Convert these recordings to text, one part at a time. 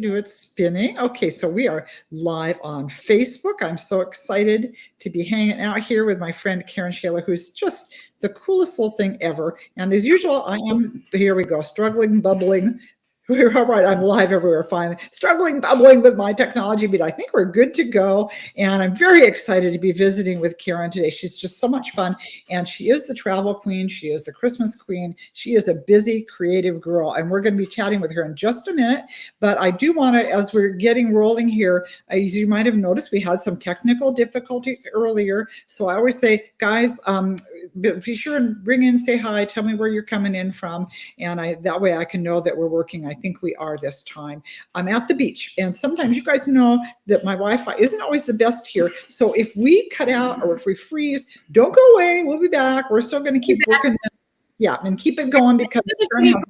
It's spinning. Okay, so we are live on Facebook. I'm so excited to be hanging out here with my friend Karen Schaler, who's just the coolest little thing ever. And as usual, I am, here we go, struggling, bubbling. We're all right. I'm live everywhere. Fine. Struggling, bubbling with my technology, but I think we're good to go. And I'm very excited to be visiting with Karen today. She's just so much fun. And she is the travel queen. She is the Christmas queen. She is a busy, creative girl. And we're going to be chatting with her in just a minute. But I do want to, as we're getting rolling here, as you might have noticed, we had some technical difficulties earlier. So I always say, guys, be sure and ring in, say hi, tell me where you're coming in from. And that way I can know that we're working. I think we are this time. I'm at the beach, and sometimes you guys know that my Wi-Fi isn't always the best here. So if we cut out or if we freeze, don't go away. We'll be back. We're still going to keep working. Yeah, and keep it going because we got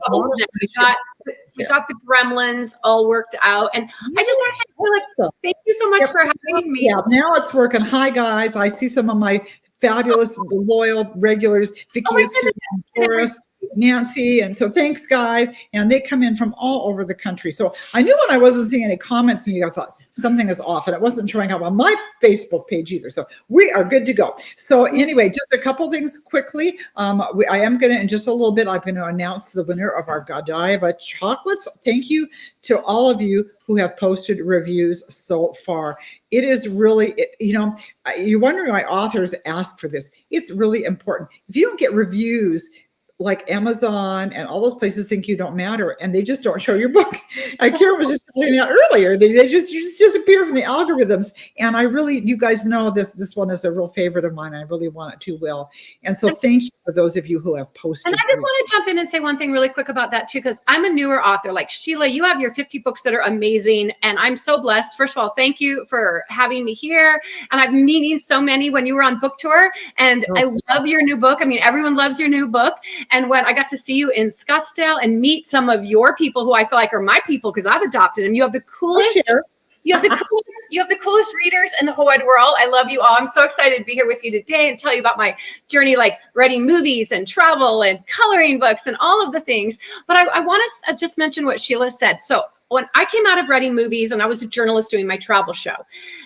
the gremlins all worked out. And I just want to say, thank you so much for having me. Yeah, now it's working. Hi, guys. I see some of my fabulous, loyal regulars. Vicky is here, Doris, Nancy. And so thanks, guys. And they come in from all over the country. So I knew when I wasn't seeing any comments and you guys thought something is off, and it wasn't showing up on my Facebook page either. So we are good to go. So anyway, just a couple things quickly. I am going to, in just a little bit, I'm going to announce the winner of our Godiva chocolates. Thank you to all of you who have posted reviews so far. It is really, you're wondering why authors ask for this. It's really important. If you don't get reviews, like Amazon and all those places think you don't matter, and they just don't show your book. Karen was just saying that earlier. You just disappear from the algorithms. And you guys know this one is a real favorite of mine. I really want it to well. And so thank you for those of you who have posted. And I just want to jump in and say one thing really quick about that too, because I'm a newer author. Like Sheila, you have your 50 books that are amazing. And I'm so blessed. First of all, thank you for having me here. And I've been meeting so many when you were on book tour. And I love your new book. I mean, everyone loves your new book. And when I got to see you in Scottsdale and meet some of your people who I feel like are my people because I've adopted them, you have the coolest, you have the coolest readers in the whole wide world. I love you all. I'm so excited to be here with you today and tell you about my journey, like writing movies and travel and coloring books and all of the things. But I want to just mention what Sheila said. So when I came out of writing movies and I was a journalist doing my travel show.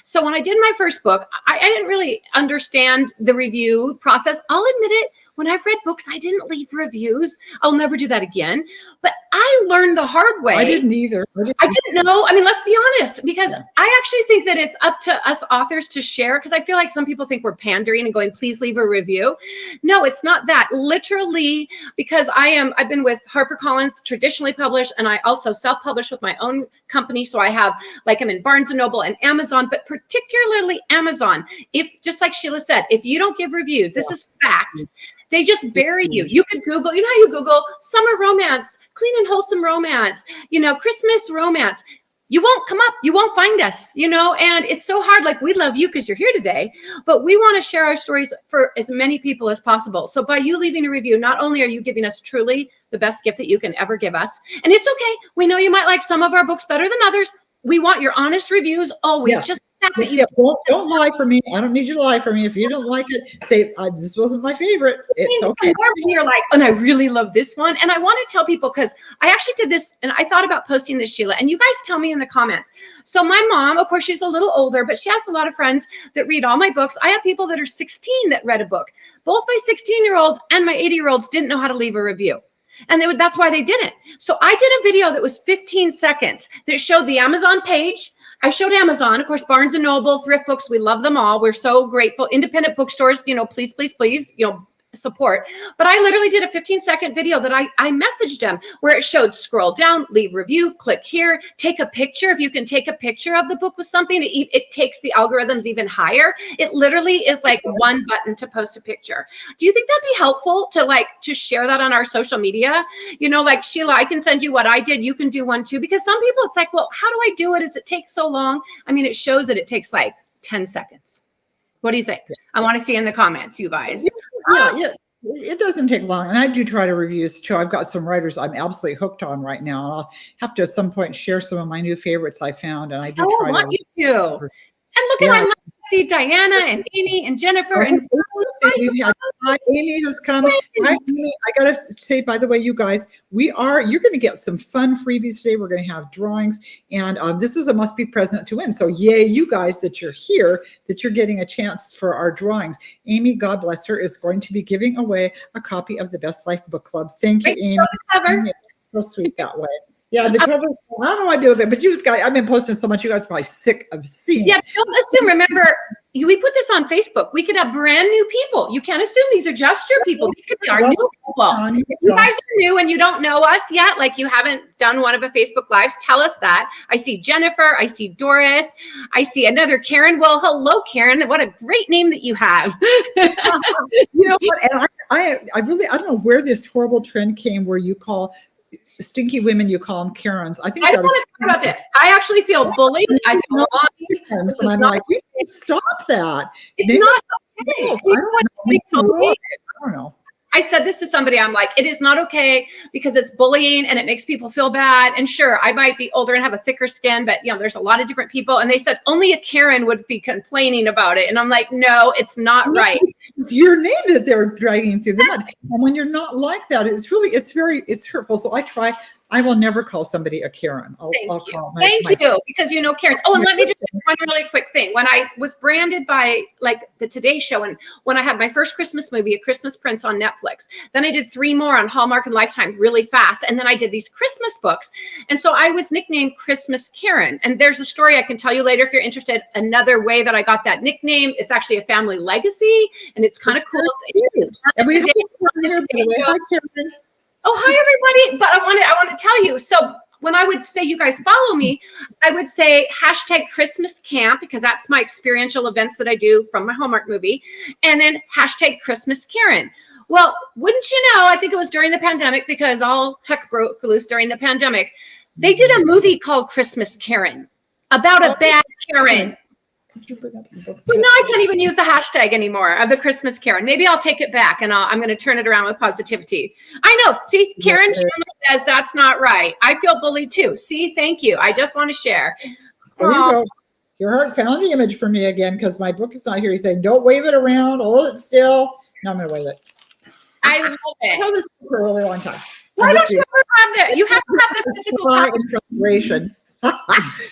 So when I did my first book, I didn't really understand the review process. I'll admit it. When I've read books, I didn't leave reviews. I'll never do that again. But I learned the hard way. I didn't either. I didn't know. I mean, let's be honest, because I actually think that it's up to us authors to share, because I feel like some people think we're pandering and going, please leave a review. No, it's not that. Literally, because I've been with HarperCollins, traditionally published, and I also self-publish with my own company. So I have, like, I'm in Barnes & Noble and Amazon, but particularly Amazon. If, just like Sheila said, if you don't give reviews, this is fact. They just bury you. You could Google, you know how you Google summer romance, clean and wholesome romance, Christmas romance. You won't come up. You won't find us, and it's so hard. Like, we love you because you're here today, but we want to share our stories for as many people as possible. So by you leaving a review, not only are you giving us truly the best gift that you can ever give us, and it's okay. We know you might like some of our books better than others. We want your honest reviews always. Yes. Just don't lie for me. I don't need you to lie for me. If you don't like it, say, this wasn't my favorite. It's okay. You're like, and I really love this one. And I want to tell people, because I actually did this and I thought about posting this, Sheila, and you guys tell me in the comments. So my mom, of course, she's a little older, but she has a lot of friends that read all my books. I have people that are 16 that read a book. Both my 16-year-olds and my 80-year-olds didn't know how to leave a review. And that's why they didn't. So I did a video that was 15 seconds that showed the Amazon page. I showed Amazon, of course, Barnes & Noble, Thrift Books. We love them all. We're so grateful. Independent bookstores, please, please, please, support. But I literally did a 15-second video that I messaged them where it showed scroll down, leave review, click here, take a picture. If you can take a picture of the book with something, it takes the algorithms even higher. It literally is like one button to post a picture. Do you think that'd be helpful to share that on our social media? Like, Sheila, I can send you what I did. You can do one too. Because some people, it's like, well, how do I do it? Does it take so long? I mean, it shows that it takes like 10 seconds. What do you think? I want to see in the comments, you guys. Yeah. It doesn't take long. And I do try to reviews too. I've got some writers I'm absolutely hooked on right now. And I'll have to at some point share some of my new favorites I found. And I do try I want you to. And look at, I love see Diana and Amy and Jennifer and we've had Amy has come. Hi, Amy. I gotta say, by the way, you guys, you're going to get some fun freebies today. We're going to have drawings, and this is a must be present to win. So yay, you guys, that you're here, that you're getting a chance for our drawings. Amy, God bless her, is going to be giving away a copy of the Best Life Book Club. Thank you, Amy. Cover. So sweet that way. Yeah, the covers, I don't know what I do with it, but you guys, I've been posting so much, you guys are probably sick of seeing Yeah, it. don't assume. Remember, we put this on Facebook. We could have brand new people. You can't assume these are just your people. These could be our new people. If you guys are new and you don't know us yet, like you haven't done one of a Facebook Lives, tell us that. I see Jennifer. I see Doris. I see another Karen. Well, hello, Karen. What a great name that you have. You know what? And I really, I don't know where this horrible trend came where you call stinky women, you call them Karens. I think I don't want to talk about this. I actually feel bullied. I feel and I'm like, we can stop that. It's not okay. I don't know. I said this to somebody. I'm like, it is not okay because it's bullying and it makes people feel bad. And sure, I might be older and have a thicker skin, but you know, there's a lot of different people. And they said only a Karen would be complaining about it. And I'm like, no, it's not right. It's your name that they're dragging through the mud. And when you're not like that, it's hurtful. So I will never call somebody a Karen. Thank you, because you know Karen. Oh, and let me just say one really quick thing. When I was branded by like the Today Show, and when I had my first Christmas movie, A Christmas Prince on Netflix, then I did 3 more on Hallmark and Lifetime really fast, and then I did these Christmas books, and so I was nicknamed Christmas Karen. And there's a story I can tell you later if you're interested. Another way that I got that nickname, it's actually a family legacy, and it's kind of cool. And we have Hi, Karen. Oh, hi, everybody. But I want to tell you. So when I would say you guys follow me, I would say hashtag Christmas Camp, because that's my experiential events that I do from my Hallmark movie. And then hashtag Christmas Karen. Well, wouldn't you know, I think it was during the pandemic, because all heck broke loose during the pandemic. They did a movie called Christmas Karen about a bad Karen. So now I can't even use the hashtag anymore of the Christmas Karen. Maybe I'll take it back and I'm going to turn it around with positivity. I know. See, Karen says that's not right. I feel bullied too. See, thank you. I just want to share. There you go. Your heart found the image for me again, because my book is not here. He's saying, don't wave it around. Hold it still. No, I'm going to wave it. I love it. I held this for a really long time. Why don't you ever have that? You have to have the physical frustration.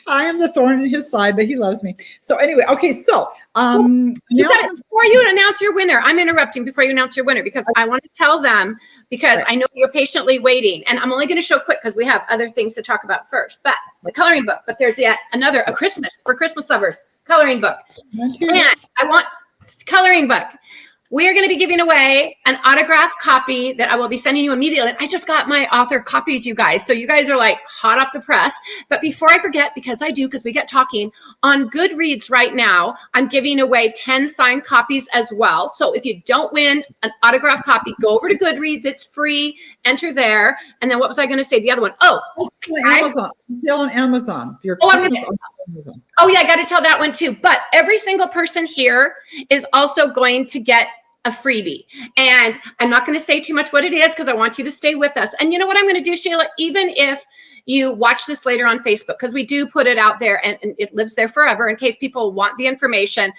I am the thorn in his side, but he loves me. So anyway, okay. So before you announce your winner, I'm interrupting before you announce your winner, because I want to tell them, because I know you're patiently waiting, and I'm only going to show quick because we have other things to talk about first. But the coloring book. But there's yet another, a Christmas for Christmas lovers coloring book. And I want this coloring book. We are going to be giving away an autographed copy that I will be sending you immediately. I just got my author copies, you guys. So you guys are like hot off the press. But before I forget, because we get talking, on Goodreads right now, I'm giving away 10 signed copies as well. So if you don't win an autographed copy, go over to Goodreads. It's free. Enter there. And then what was I going to say? The other one. Amazon. Still on Amazon. Oh, yeah, I got to tell that one too. But every single person here is also going to get a freebie. And I'm not going to say too much what it is, because I want you to stay with us. And you know what I'm going to do, Sheila? Even if you watch this later on Facebook, because we do put it out there and it lives there forever in case people want the information.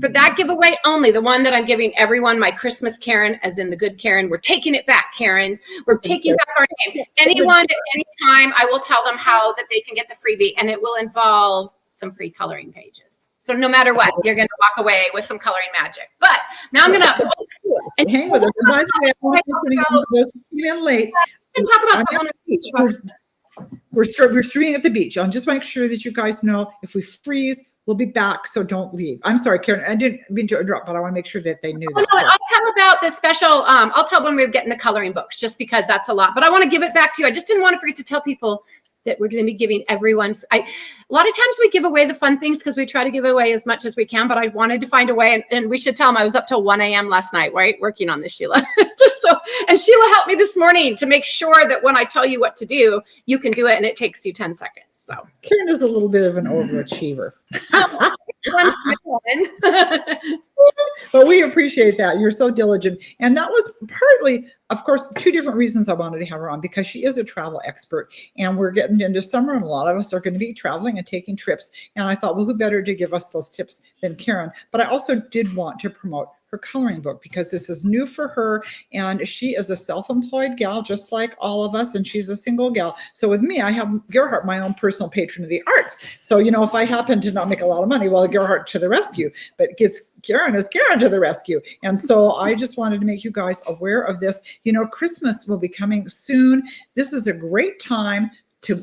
For that giveaway only, the one that I'm giving everyone, my Christmas Karen, as in the good Karen, we're taking it back, Karen. We're taking back our name. Anyone at any time, I will tell them how that they can get the freebie, and it will involve some free coloring pages. So no matter what, you're going to walk away with some coloring magic. But now I'm going to hang with us. And by the way, those who came in late, we're streaming at the beach. I'll just make sure that you guys know if we freeze, we'll be back. So don't leave. I'm sorry, Karen. I didn't mean to interrupt, but I want to make sure that they knew that. No, I'll tell about the special. I'll tell when we're getting the coloring books, just because that's a lot. But I want to give it back to you. I just didn't want to forget to tell people that we're going to be giving everyone. A lot of times we give away the fun things because we try to give away as much as we can, but I wanted to find a way, and we should tell them I was up till 1 a.m. last night, right? Working on this, Sheila. And Sheila helped me this morning to make sure that when I tell you what to do, you can do it, and it takes you 10 seconds. So Karen is a little bit of an overachiever. But we appreciate that. You're so diligent. And that was partly, of course, two different reasons I wanted to have her on, because she is a travel expert and we're getting into summer and a lot of us are going to be traveling and taking trips. And I thought, well, who better to give us those tips than Karen? But I also did want to promote her coloring book because this is new for her. And she is a self-employed gal, just like all of us. And she's a single gal. So with me, I have Gerhardt, my own personal patron of the arts. So, you know, if I happen to not make a lot of money, well, Gerhardt to the rescue, but gets Karen to the rescue. And so I just wanted to make you guys aware of this. You know, Christmas will be coming soon. This is a great time to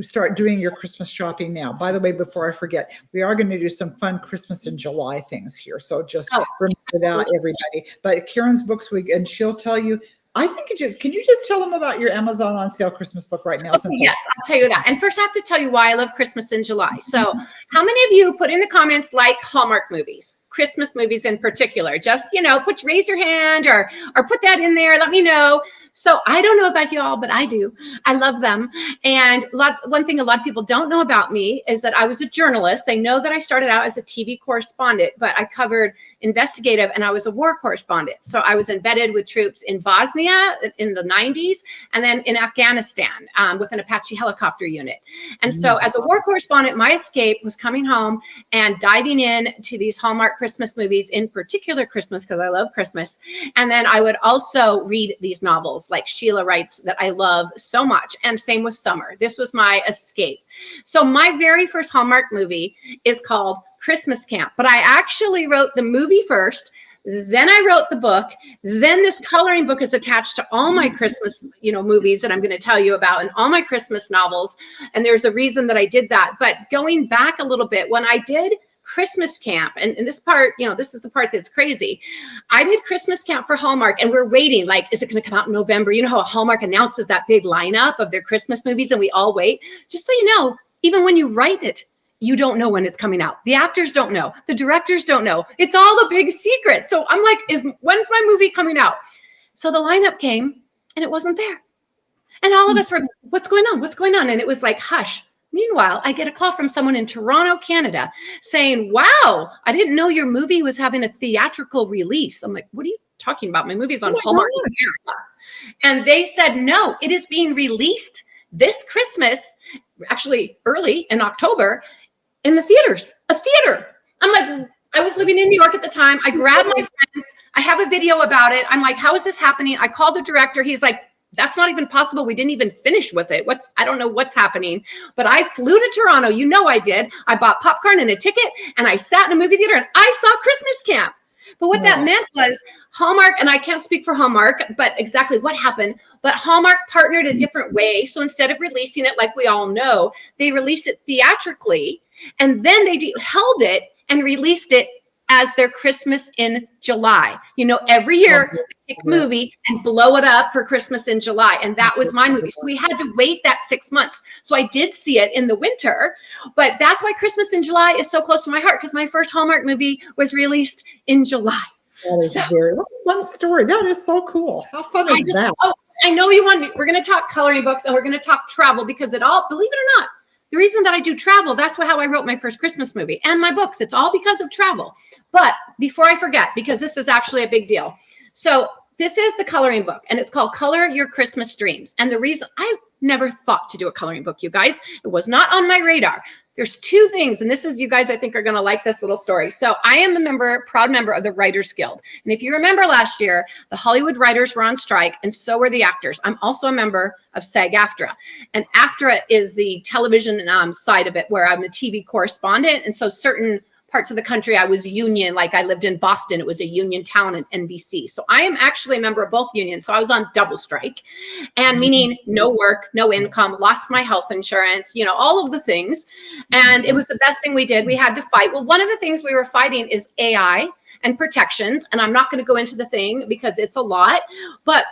start doing your Christmas shopping now. By the way, before I forget, we are going to do some fun Christmas in July things here. So just remember that, everybody. But Karen's books, and she'll tell you, I think can you just tell them about your Amazon on sale Christmas book right now? Okay, yes, I'll tell you that. And first I have to tell you why I love Christmas in July. So how many of you put in the comments like Hallmark movies? Christmas movies in particular? Just, you know, raise your hand or put that in there. Let me know. So I don't know about you all, but I do. I love them. And one thing a lot of people don't know about me is that I was a journalist. They know that I started out as a TV correspondent, but I covered investigative and I was a war correspondent. So I was embedded with troops in Bosnia in the 90s and then in Afghanistan with an Apache helicopter unit. And so as a war correspondent, my escape was coming home and diving in to these Hallmark Christmas movies, in particular Christmas, because I love Christmas. And then I would also read these novels like Schaler writes that I love so much. And same with summer. This was my escape. So my very first Hallmark movie is called Christmas Camp, but I actually wrote the movie first, then I wrote the book, then this coloring book is attached to all my Christmas, you know, movies that I'm going to tell you about and all my Christmas novels. And there's a reason that I did that. But going back a little bit, when I did Christmas Camp, and this part, you know, this is the part that's crazy. I did Christmas Camp for Hallmark and we're waiting, like, is it going to come out in November? You know how Hallmark announces that big lineup of their Christmas movies and we all wait? Just so you know, even when you write it, you don't know when it's coming out. The actors don't know. The directors don't know. It's all a big secret. So I'm like, when's my movie coming out? So the lineup came and it wasn't there. And all of us were, what's going on? What's going on? And it was like, hush. Meanwhile, I get a call from someone in Toronto, Canada saying, wow, I didn't know your movie was having a theatrical release. I'm like, what are you talking about? My movie's on Hallmark America. And they said, no, it is being released this Christmas, actually early in October, in the theaters, a theater. I'm like, I was living in New York at the time. I grabbed my friends. I have a video about it. I'm like, how is this happening? I called the director. He's like, that's not even possible. We didn't even finish with it. I don't know what's happening, but I flew to Toronto. You know, I did. I bought popcorn and a ticket and I sat in a movie theater and I saw Christmas Camp. But what that meant was Hallmark, and I can't speak for Hallmark, but exactly what happened, but Hallmark partnered a different way. So instead of releasing it like we all know, they released it theatrically. And then they held it and released it as their Christmas in July. You know, every year they take a movie and blow it up for Christmas in July. And that was my movie. So we had to wait that 6 months. So I did see it in the winter, but that's why Christmas in July is so close to my heart, because my first Hallmark movie was released in July. That is what a fun story. That is so cool. How fun is that? Oh, I know you want me. We're going to talk coloring books and we're going to talk travel, because it all, believe it or not, the reason that I do travel, that's how I wrote my first Christmas movie and my books. It's all because of travel. But before I forget, because this is actually a big deal. So this is the coloring book and it's called Color Your Christmas Dreams. And the reason I never thought to do a coloring book, you guys, it was not on my radar. There's two things, and this is, you guys, I think are going to like this little story. So I am a proud member of the Writers Guild. And if you remember last year, the Hollywood writers were on strike and so were the actors. I'm also a member of SAG-AFTRA. And AFTRA is the television side of it, where I'm a TV correspondent. And so certain parts of the country I was union, like I lived in Boston, it was a union town at NBC. So I am actually a member of both unions. So I was on double strike, and meaning no work, no income, lost my health insurance, you know, all of the things. And it was the best thing we did. We had to fight. Well, one of the things we were fighting is AI and protections. And I'm not going to go into the thing because it's a lot, but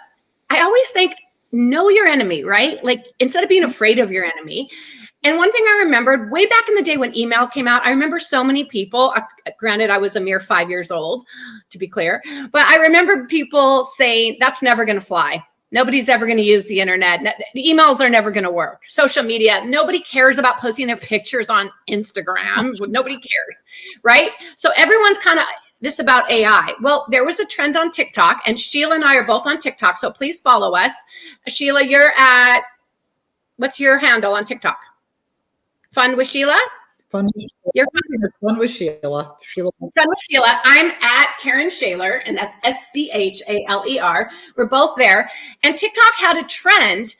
I always think, know your enemy, right? Like, instead of being afraid of your enemy. And one thing I remembered way back in the day when email came out, I remember so many people, granted I was a mere 5 years old, to be clear, but I remember people saying, that's never going to fly. Nobody's ever going to use the internet. The emails are never going to work. Social media, nobody cares about posting their pictures on Instagram. Nobody cares, right? So everyone's kind of, this about AI. Well, there was a trend on TikTok, and Sheila and I are both on TikTok, so please follow us. Sheila, you're at, what's your handle on TikTok? Fun with Sheila? Fun. You're Fun with Sheila. Sheila. Fun with Sheila. I'm at Karen Schaler, and that's Schaler. We're both there. And TikTok had a trend.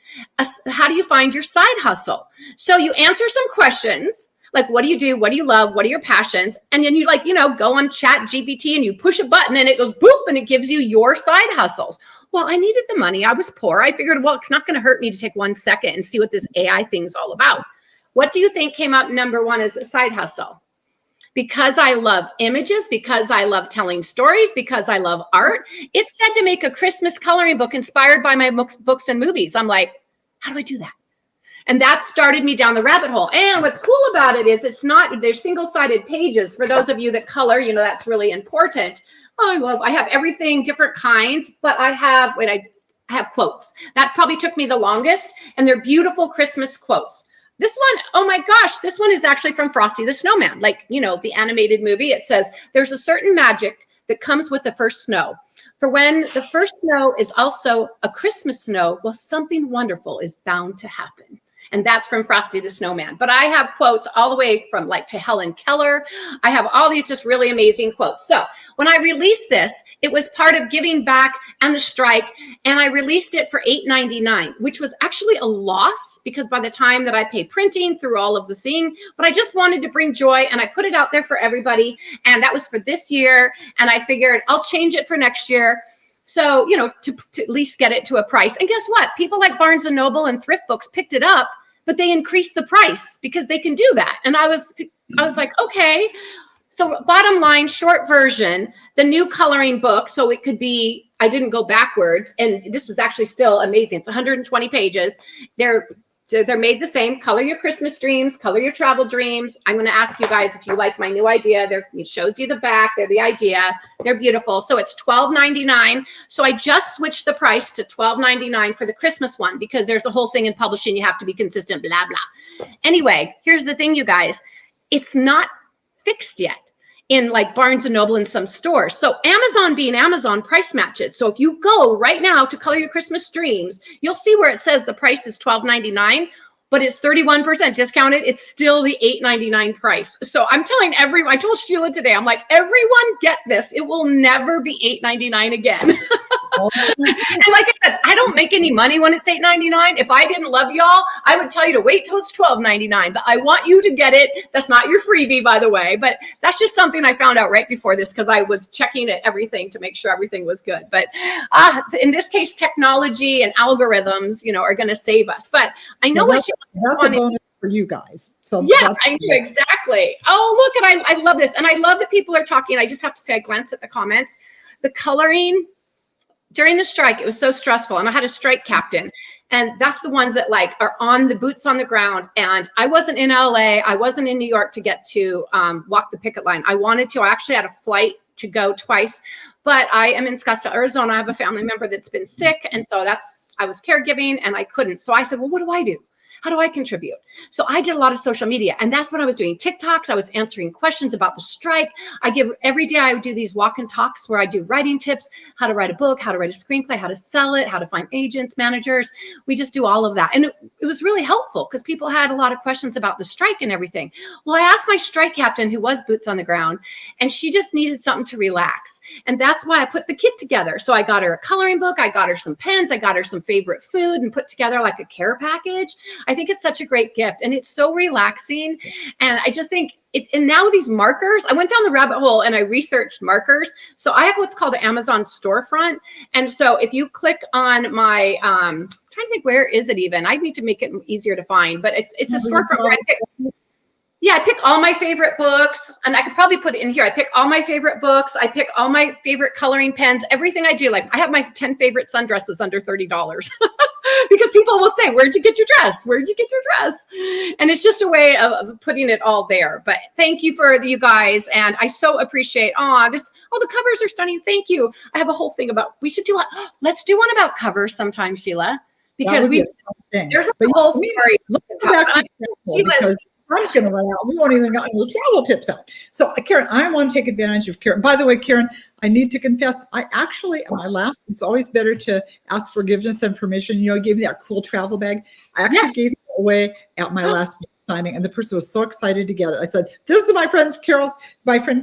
How do you find your side hustle? So you answer some questions like, what do you do? What do you love? What are your passions? And then you go on Chat GPT and you push a button and it goes boop and it gives you your side hustles. Well, I needed the money. I was poor. I figured, well, it's not going to hurt me to take 1 second and see what this AI thing's all about. What do you think came up #1 as a side hustle? Because I love images, because I love telling stories, because I love art. It said to make a Christmas coloring book inspired by my books and movies. I'm like, how do I do that? And that started me down the rabbit hole. And what's cool about it is there's single-sided pages. For those of you that color, that's really important. I have everything, different kinds, but I have quotes. That probably took me the longest, and they're beautiful Christmas quotes. This one, oh my gosh, this one is actually from Frosty the Snowman, the animated movie. It says, there's a certain magic that comes with the first snow. For when the first snow is also a Christmas snow, well, something wonderful is bound to happen. And that's from Frosty the Snowman. But I have quotes all the way from to Helen Keller. I have all these just really amazing quotes. So when I released this, it was part of Giving Back and the strike. And I released it for $8.99, which was actually a loss because by the time that I pay printing through all of the thing, but I just wanted to bring joy and I put it out there for everybody. And that was for this year. And I figured I'll change it for next year. So, to at least get it to a price. And guess what? People like Barnes & Noble and Thrift Books picked it up, but they increased the price because they can do that. And I was like, okay. So bottom line, short version, the new coloring book. So it could be, I didn't go backwards. And this is actually still amazing. It's 120 pages. They're made the same. Color your Christmas dreams, color your travel dreams. I'm going to ask you guys if you like my new idea. It shows you the back. They're the idea. They're beautiful. So it's $12.99. So I just switched the price to $12.99 for the Christmas one because there's a whole thing in publishing. You have to be consistent, blah, blah. Anyway, here's the thing, you guys. It's not fixed yet in Barnes & Noble and some stores. So Amazon being Amazon price matches. So if you go right now to Color Your Christmas Dreams, you'll see where it says the price is $12.99, but it's 31% discounted. It's still the $8.99 price. So I'm telling everyone, I told Sheila today, I'm like, everyone get this. It will never be $8.99 again. And like I said, I don't make any money when it's $8.99. If I didn't love y'all, I would tell you to wait till it's $12.99. But I want you to get it. That's not your freebie, by the way. But that's just something I found out right before this because I was checking at everything to make sure everything was good. But in this case, technology and algorithms, are going to save us. But I know that's a bonus for you guys. So yeah, I knew exactly. Oh, look, and I love this. And I love that people are talking. I just have to say, I glanced at the comments. The coloring during the strike, it was so stressful. And I had a strike captain. And that's the ones that are on the boots on the ground. And I wasn't in LA. I wasn't in New York to get to walk the picket line. I wanted to. I actually had a flight to go twice. But I am in Scottsdale, Arizona. I have a family member that's been sick. And so I was caregiving and I couldn't. So I said, well, what do I do? How do I contribute? So I did a lot of social media, and that's what I was doing. TikToks. I was answering questions about the strike. Every day I would do these walk and talks where I do writing tips, how to write a book, how to write a screenplay, how to sell it, how to find agents, managers. We just do all of that. And it was really helpful because people had a lot of questions about the strike and everything. Well, I asked my strike captain, who was boots on the ground, and she just needed something to relax. And that's why I put the kit together. So I got her a coloring book. I got her some pens. I got her some favorite food and put together like a care package. I think it's such a great gift and it's so relaxing. And I just think and now these markers, I went down the rabbit hole and I researched markers. So I have what's called the Amazon storefront. And so if you click on my, I'm trying to think, where is it even? I need to make it easier to find, but it's a storefront where I pick all my favorite books, and I could probably put it in here. I pick all my favorite books. I pick all my favorite coloring pens, everything I do. I have my 10 favorite sundresses under $30 because people will say, where'd you get your dress? Where'd you get your dress? And it's just a way of putting it all there. But thank you for you guys. And I so appreciate, the covers are stunning. Thank you. I have a whole thing let's do one about covers sometime, Sheila, because there's a whole story. Look back to time's going to run out. We won't even got any travel tips out. So, Karen, I want to take advantage of Karen. By the way, Karen, I need to confess, I actually, it's always better to ask forgiveness than permission. You gave me that cool travel bag. I actually gave it away at my last book signing, and the person was so excited to get it. I said, "This is my friend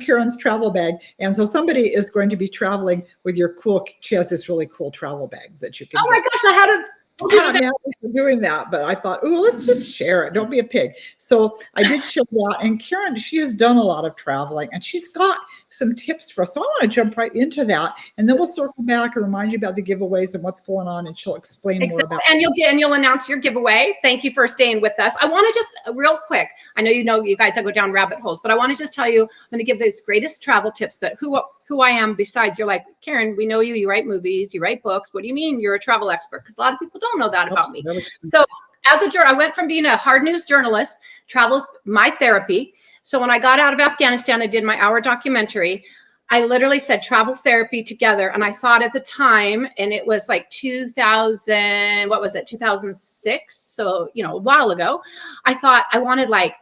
Karen's travel bag." And so somebody is going to be traveling with your cool. She has this really cool travel bag that you can. Oh my gosh! Now how to? I'm not doing that, but I thought, oh, let's just share it. Don't be a pig. So I did share that. And Karen, she has done a lot of traveling, and she's got some tips for us. So I want to jump right into that, and then we'll circle back and remind you about the giveaways and what's going on, and she'll explain more about it. And you'll announce your giveaway. Thank you for staying with us. I want to just real quick. I know you guys, I go down rabbit holes, but I want to just tell you, I'm going to give these greatest travel tips. But who I am besides, you're like, Karen, we know you write movies, you write books. What do you mean you're a travel expert? Because a lot of people don't know that about me. So I went from being a hard news journalist, travel's my therapy. So when I got out of Afghanistan, I did my hour documentary. I literally said travel therapy together. And I thought at the time, and it was like 2006. So, a while ago, I thought I wanted like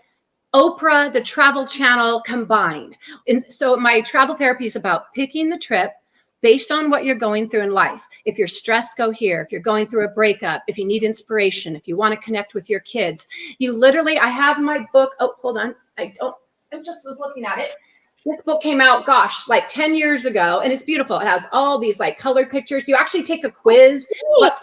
Oprah, the Travel Channel combined. And so my travel therapy is about picking the trip based on what you're going through in life. If you're stressed, go here. If you're going through a breakup, if you need inspiration, if you want to connect with your kids, I have my book. Oh, hold on. I just was looking at it. This book came out, like 10 years ago, and it's beautiful. It has all these like colored pictures. You actually take a quiz, like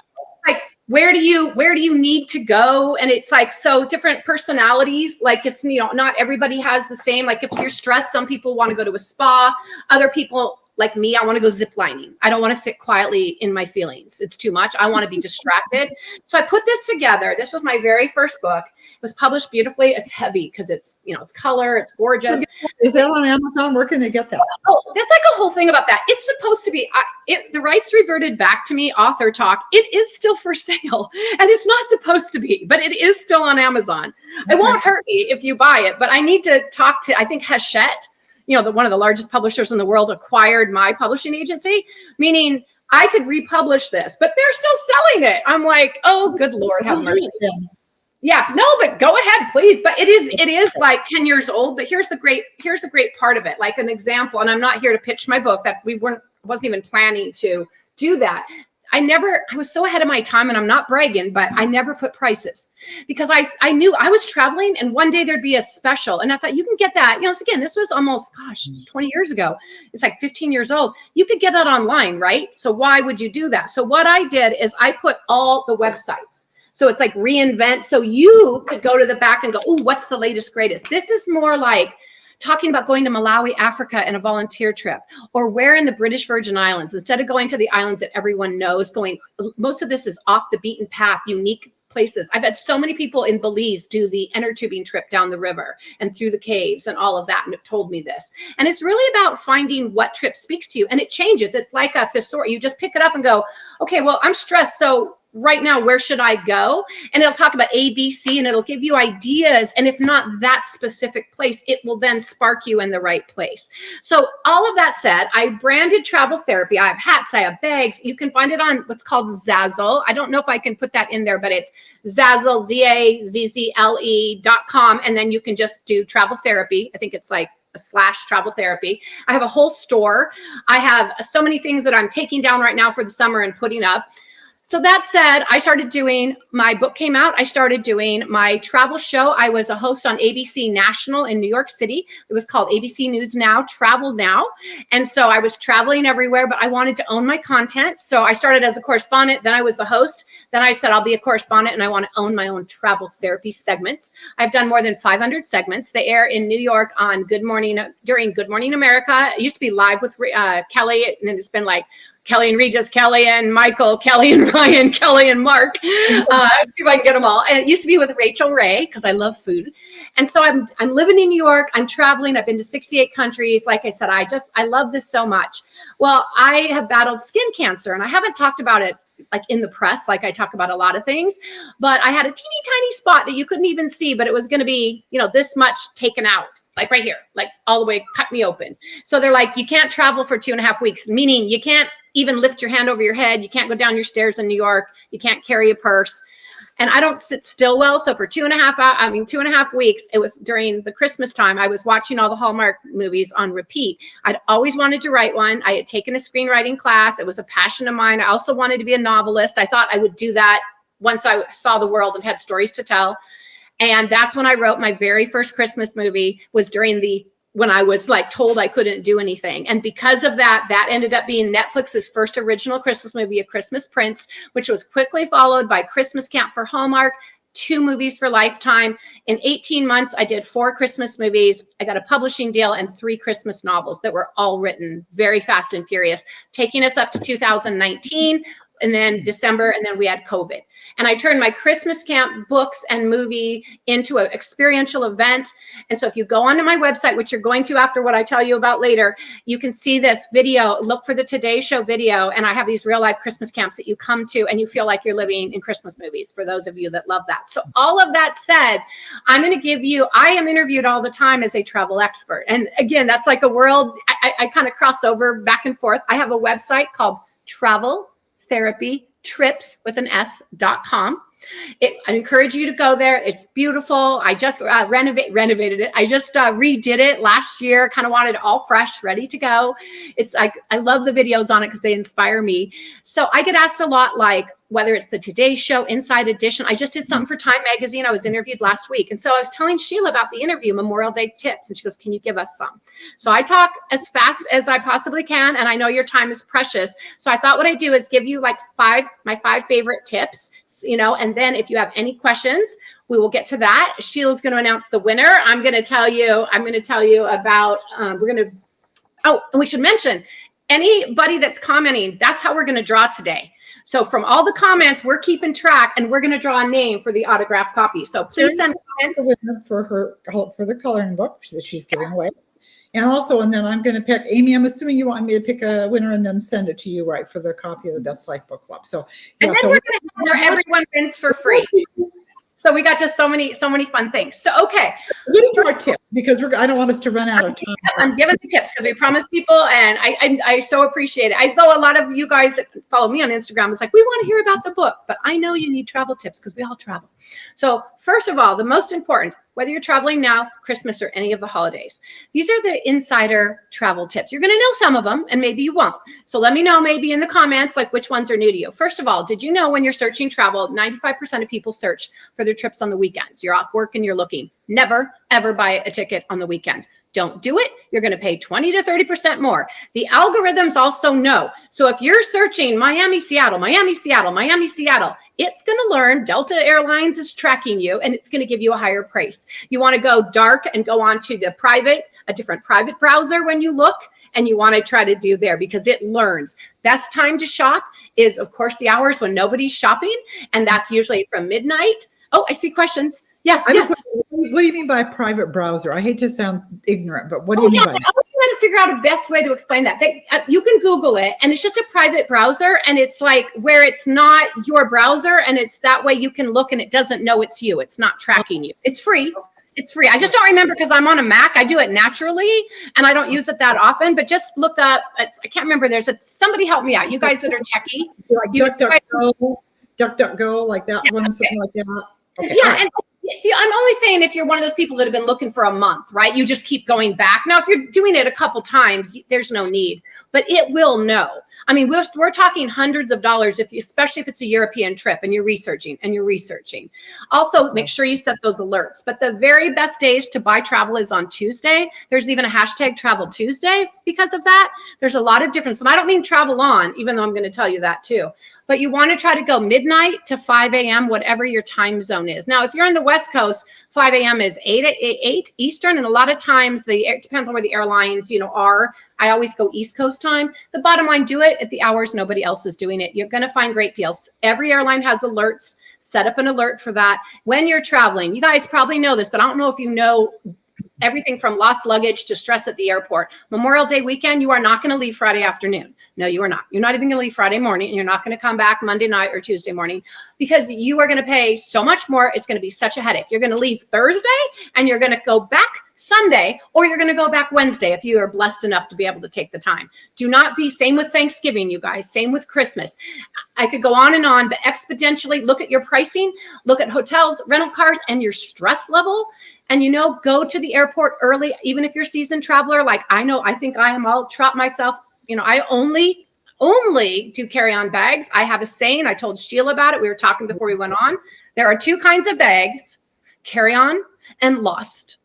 where do you need to go? And it's like, so different personalities, like it's, not everybody has the same, like if you're stressed, some people want to go to a spa, other people like me, I want to go zip lining. I don't want to sit quietly in my feelings. It's too much. I want to be distracted. So I put this together. This was my very first book. It was published beautifully. It's heavy because it's, it's color, it's gorgeous. Is that on Amazon? Where can they get that? Oh, there's like a whole thing about that. It's supposed to be, the rights reverted back to me, Author Talk. It is still for sale, and it's not supposed to be, but it is still on Amazon. Okay. It won't hurt me if you buy it, but I need to talk to, I think Hachette, one of the largest publishers in the world, acquired my publishing agency, meaning I could republish this, but they're still selling it. I'm like, oh, good Lord, have mercy. Yeah, no, but go ahead, please. But it is like 10 years old. But here's the great part of it. Like an example, and I'm not here to pitch my book. That wasn't even planning to do that. I was so ahead of my time, and I'm not bragging, but I never put prices because I knew I was traveling, and one day there'd be a special, and I thought you can get that. Again, this was almost 20 years ago. It's like 15 years old. You could get that online, right? So why would you do that? So what I did is I put all the websites. So it's like reinvent. So you could go to the back and go, oh, what's the latest, greatest? This is more like talking about going to Malawi, Africa in a volunteer trip, or where in the British Virgin Islands, instead of going to the islands that everyone knows, most of this is off the beaten path, unique places. I've had so many people in Belize do the inner tubing trip down the river and through the caves and all of that, and have told me this. And it's really about finding what trip speaks to you, and it changes. It's like a thesaurus. You just pick it up and go, okay, well, I'm stressed, so right now, where should I go? And it'll talk about A, B, C, and it'll give you ideas. And if not that specific place, it will then spark you in the right place. So all of that said, I branded travel therapy. I have hats, I have bags. You can find it on what's called Zazzle. I don't know if I can put that in there, but it's Zazzle, ZAZZLE.com. And then you can just do travel therapy. I think it's like / travel therapy. I have a whole store. I have so many things that I'm taking down right now for the summer and putting up. So that said, my book came out. I started doing my travel show. I was a host on ABC National in New York City. It was called ABC News Now, Travel Now. And so I was traveling everywhere, but I wanted to own my content. So I started as a correspondent. Then I was the host. Then I said, I'll be a correspondent, and I want to own my own travel therapy segments. I've done more than 500 segments. They air in New York on during Good Morning America. It used to be live with Kelly, and then it's been like Kelly and Regis, Kelly and Michael, Kelly and Ryan, Kelly and Mark. See if I can get them all. And it used to be with Rachel Ray because I love food. And so I'm living in New York. I'm traveling. I've been to 68 countries. Like I said, I love this so much. Well, I have battled skin cancer, and I haven't talked about it like in the press, like I talk about a lot of things, but I had a teeny tiny spot that you couldn't even see, but it was going to be, this much taken out, like right here, like all the way, cut me open. So they're like, you can't travel for 2.5 weeks, meaning you can't even lift your hand over your head. You can't go down your stairs in New York. You can't carry a purse. and I don't sit still well. So for 2.5 weeks, it was during the Christmas time, I was watching all the Hallmark movies on repeat. I'd always wanted to write one. I had taken a screenwriting class. It was a passion of mine. I also wanted to be a novelist. I thought I would do that once I saw the world and had stories to tell. And that's when I wrote my very first Christmas movie, was when I was like told I couldn't do anything. And because of that, that ended up being Netflix's first original Christmas movie, A Christmas Prince, which was quickly followed by Christmas Camp for Hallmark, 2 movies for Lifetime. In 18 months, I did 4 Christmas movies. I got a publishing deal and 3 Christmas novels that were all written very fast and furious, taking us up to 2019. And then December, and then we had COVID. And I turned my Christmas camp books and movie into an experiential event. And so if you go onto my website, which you're going to after what I tell you about later, you can see this video. Look for the Today Show video. And I have these real life Christmas camps that you come to and you feel like you're living in Christmas movies, for those of you that love that. So all of that said, I'm going to give you, I am interviewed all the time as a travel expert. And again, that's like a world, I kind of cross over back and forth. I have a website called traveltherapytrips.com. I encourage you to go there. It's beautiful. I just renovated it. I just redid it last year. Kind of wanted it all fresh, ready to go. It's like, I love the videos on it because they inspire me. So I get asked a lot, like whether it's the Today Show, Inside Edition. I just did something for Time Magazine. I was interviewed last week. And so I was telling Sheila about the interview, Memorial Day tips. And she goes, can you give us some? So I talk as fast as I possibly can. And I know your time is precious. So I thought what I do is give you like my 5 favorite tips, and then if you have any questions, we will get to that. Sheila's going to announce the winner. I'm going to tell you about, and we should mention anybody that's commenting, that's how we're going to draw today. So from all the comments, we're keeping track, and we're going to draw a name for the autographed copy. So please send comments. For the coloring book that she's giving away. And then I'm going to pick, Amy, I'm assuming you want me to pick a winner and then send it to you, right, for the copy of the Best Life Book Club. So, yeah, and then we're going to have where everyone wins for free. So we got just so many fun things. So, okay. Getting to our tip, because I don't want us to run out of time. I'm giving the tips because we promised people, and I so appreciate it. I know a lot of you guys that follow me on Instagram is like, we want to hear about the book, but I know you need travel tips because we all travel. So first of all, the most important, whether you're traveling now, Christmas, or any of the holidays, these are the insider travel tips. You're going to know some of them, and maybe you won't. So let me know maybe in the comments, like which ones are new to you. First of all, did you know when you're searching travel, 95% of people search for their trips on the weekends? You're off work and you're looking. Never, ever buy a ticket on the weekend. Don't do it. You're going to pay 20 to 30% more. The algorithms also know. So if you're searching Miami, Seattle, Miami, Seattle, Miami, Seattle, it's going to learn Delta Airlines is tracking you, and it's going to give you a higher price. You want to go dark and go on to a different private browser when you look, and you want to try to do there because it learns. Best time to shop is, of course, the hours when nobody's shopping, and that's usually from midnight. Oh, I see questions. Yes, yes. What do you mean by private browser? I hate to sound ignorant, but what do you mean by that? I was trying to figure out a best way to explain that. You can Google it, and it's just a private browser, and it's like where it's not your browser, and it's that way you can look, and it doesn't know it's you. It's not tracking you. It's free. It's free. I just don't remember because I'm on a Mac. I do it naturally, and I don't use it that often. But just look up. I can't remember. Somebody help me out. You guys that are techie. Like DuckDuckGo, like that one, something like that. Okay. Yeah, and I'm only saying if you're one of those people that have been looking for a month, right? You just keep going back. Now, if you're doing it a couple times, there's no need, but it will know. I mean, we're talking hundreds of dollars, especially if it's a European trip and you're researching. Also, make sure you set those alerts. But the very best days to buy travel is on Tuesday. There's even a hashtag Travel Tuesday because of that. There's a lot of difference. And I don't mean travel on, even though I'm going to tell you that too. But you want to try to go midnight to 5 a.m., whatever your time zone is. Now, if you're on the West Coast, 5 a.m. is 8 Eastern. And a lot of times, it depends on where the airlines, are. I always go East Coast time. The bottom line, do it at the hours nobody else is doing it. You're going to find great deals. Every airline has alerts. Set up an alert for that. When you're traveling, you guys probably know this, but I don't know if you know everything from lost luggage to stress at the airport. Memorial Day weekend, you are not going to leave Friday afternoon. No, you are not. You're not even going to leave Friday morning, and you're not going to come back Monday night or Tuesday morning because you are going to pay so much more. It's going to be such a headache. You're going to leave Thursday, and you're going to go back Sunday, or you're going to go back Wednesday if you are blessed enough to be able to take the time. Do not be, same with Thanksgiving, you guys, same with Christmas. I could go on, but exponentially look at your pricing, look at hotels, rental cars, and your stress level. And, you know, go to the airport early, even if you're a seasoned traveler. Like I think I am, I'll trot myself. You know, I only do carry-on bags. I have a saying. I told Sheila about it. We were talking before we went on. There are two kinds of bags, carry-on and lost.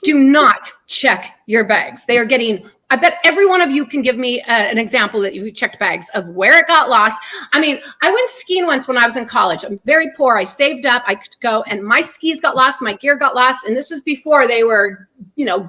Do not check your bags. They are getting, I bet every one of you can give me an example that you checked bags of where it got lost. I mean, I went skiing once when I was in college. I'm very poor. I saved up. I could go, and my skis got lost. My gear got lost. And this was before they were, you know,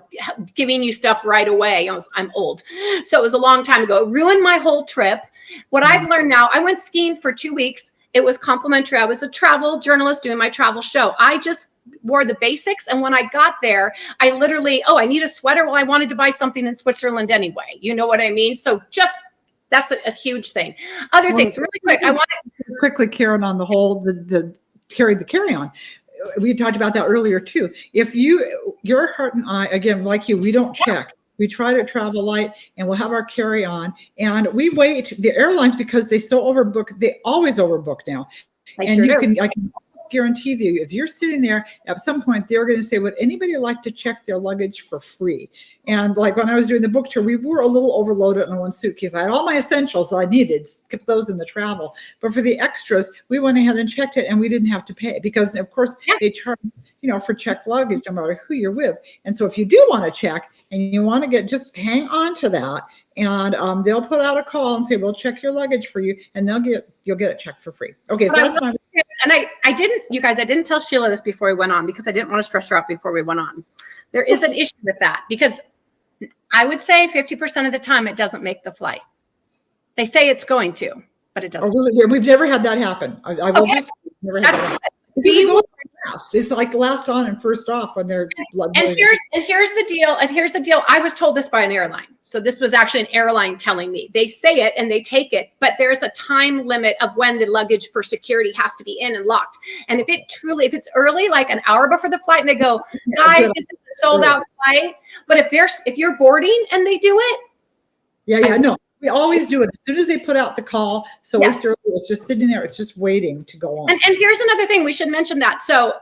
giving you stuff right away. I'm old. So it was a long time ago. It ruined my whole trip. What I've learned now, I went skiing for 2 weeks. It was complimentary. I was a travel journalist doing my travel show. I just wore the basics. And when I got there, I literally, I need a sweater. Well, I wanted to buy something in Switzerland anyway. You know what I mean? So just, that's a huge thing. Other things, really quick. I want to quickly, Karen, on the whole, the carry-on. We talked about that earlier too. If your heart and I, again, like you, we don't check. We try to travel light, and we'll have our carry-on, and we wait. The airlines, because they so overbook, they always overbook now. I can guarantee you, if you're sitting there, at some point they're going to say, would anybody like to check their luggage for free? And like when I was doing the book tour, we were a little overloaded on one suitcase. I had all my essentials that I needed, kept those in the travel. But for the extras, we went ahead and checked it, and we didn't have to pay, because of course they charge, you know, for checked luggage, no matter who you're with. And so if you do want to check and you want to just hang on to that, and they'll put out a call and say, we'll check your luggage for you, and you'll get it checked for free. Okay, so that's my. And I didn't tell Sheila this before we went on, because I didn't want to stress her out before we went on. There is an issue with that, because I would say 50% of the time it doesn't make the flight. They say it's going to, but it doesn't. Oh, really? We've never had that happen. I will just never had that happen. It's like last on and first off when they're. And here's the deal. I was told this by an airline. So this was actually an airline telling me. They say it and they take it, but there's a time limit of when the luggage for security has to be in and locked. And if it's early, like an hour before the flight, and they go, guys, this is a sold out flight. But if you're boarding and they do it. No. We always do it as soon as they put out the call. So it's early, it's just sitting there. It's just waiting to go on. And here's another thing. We should mention that. So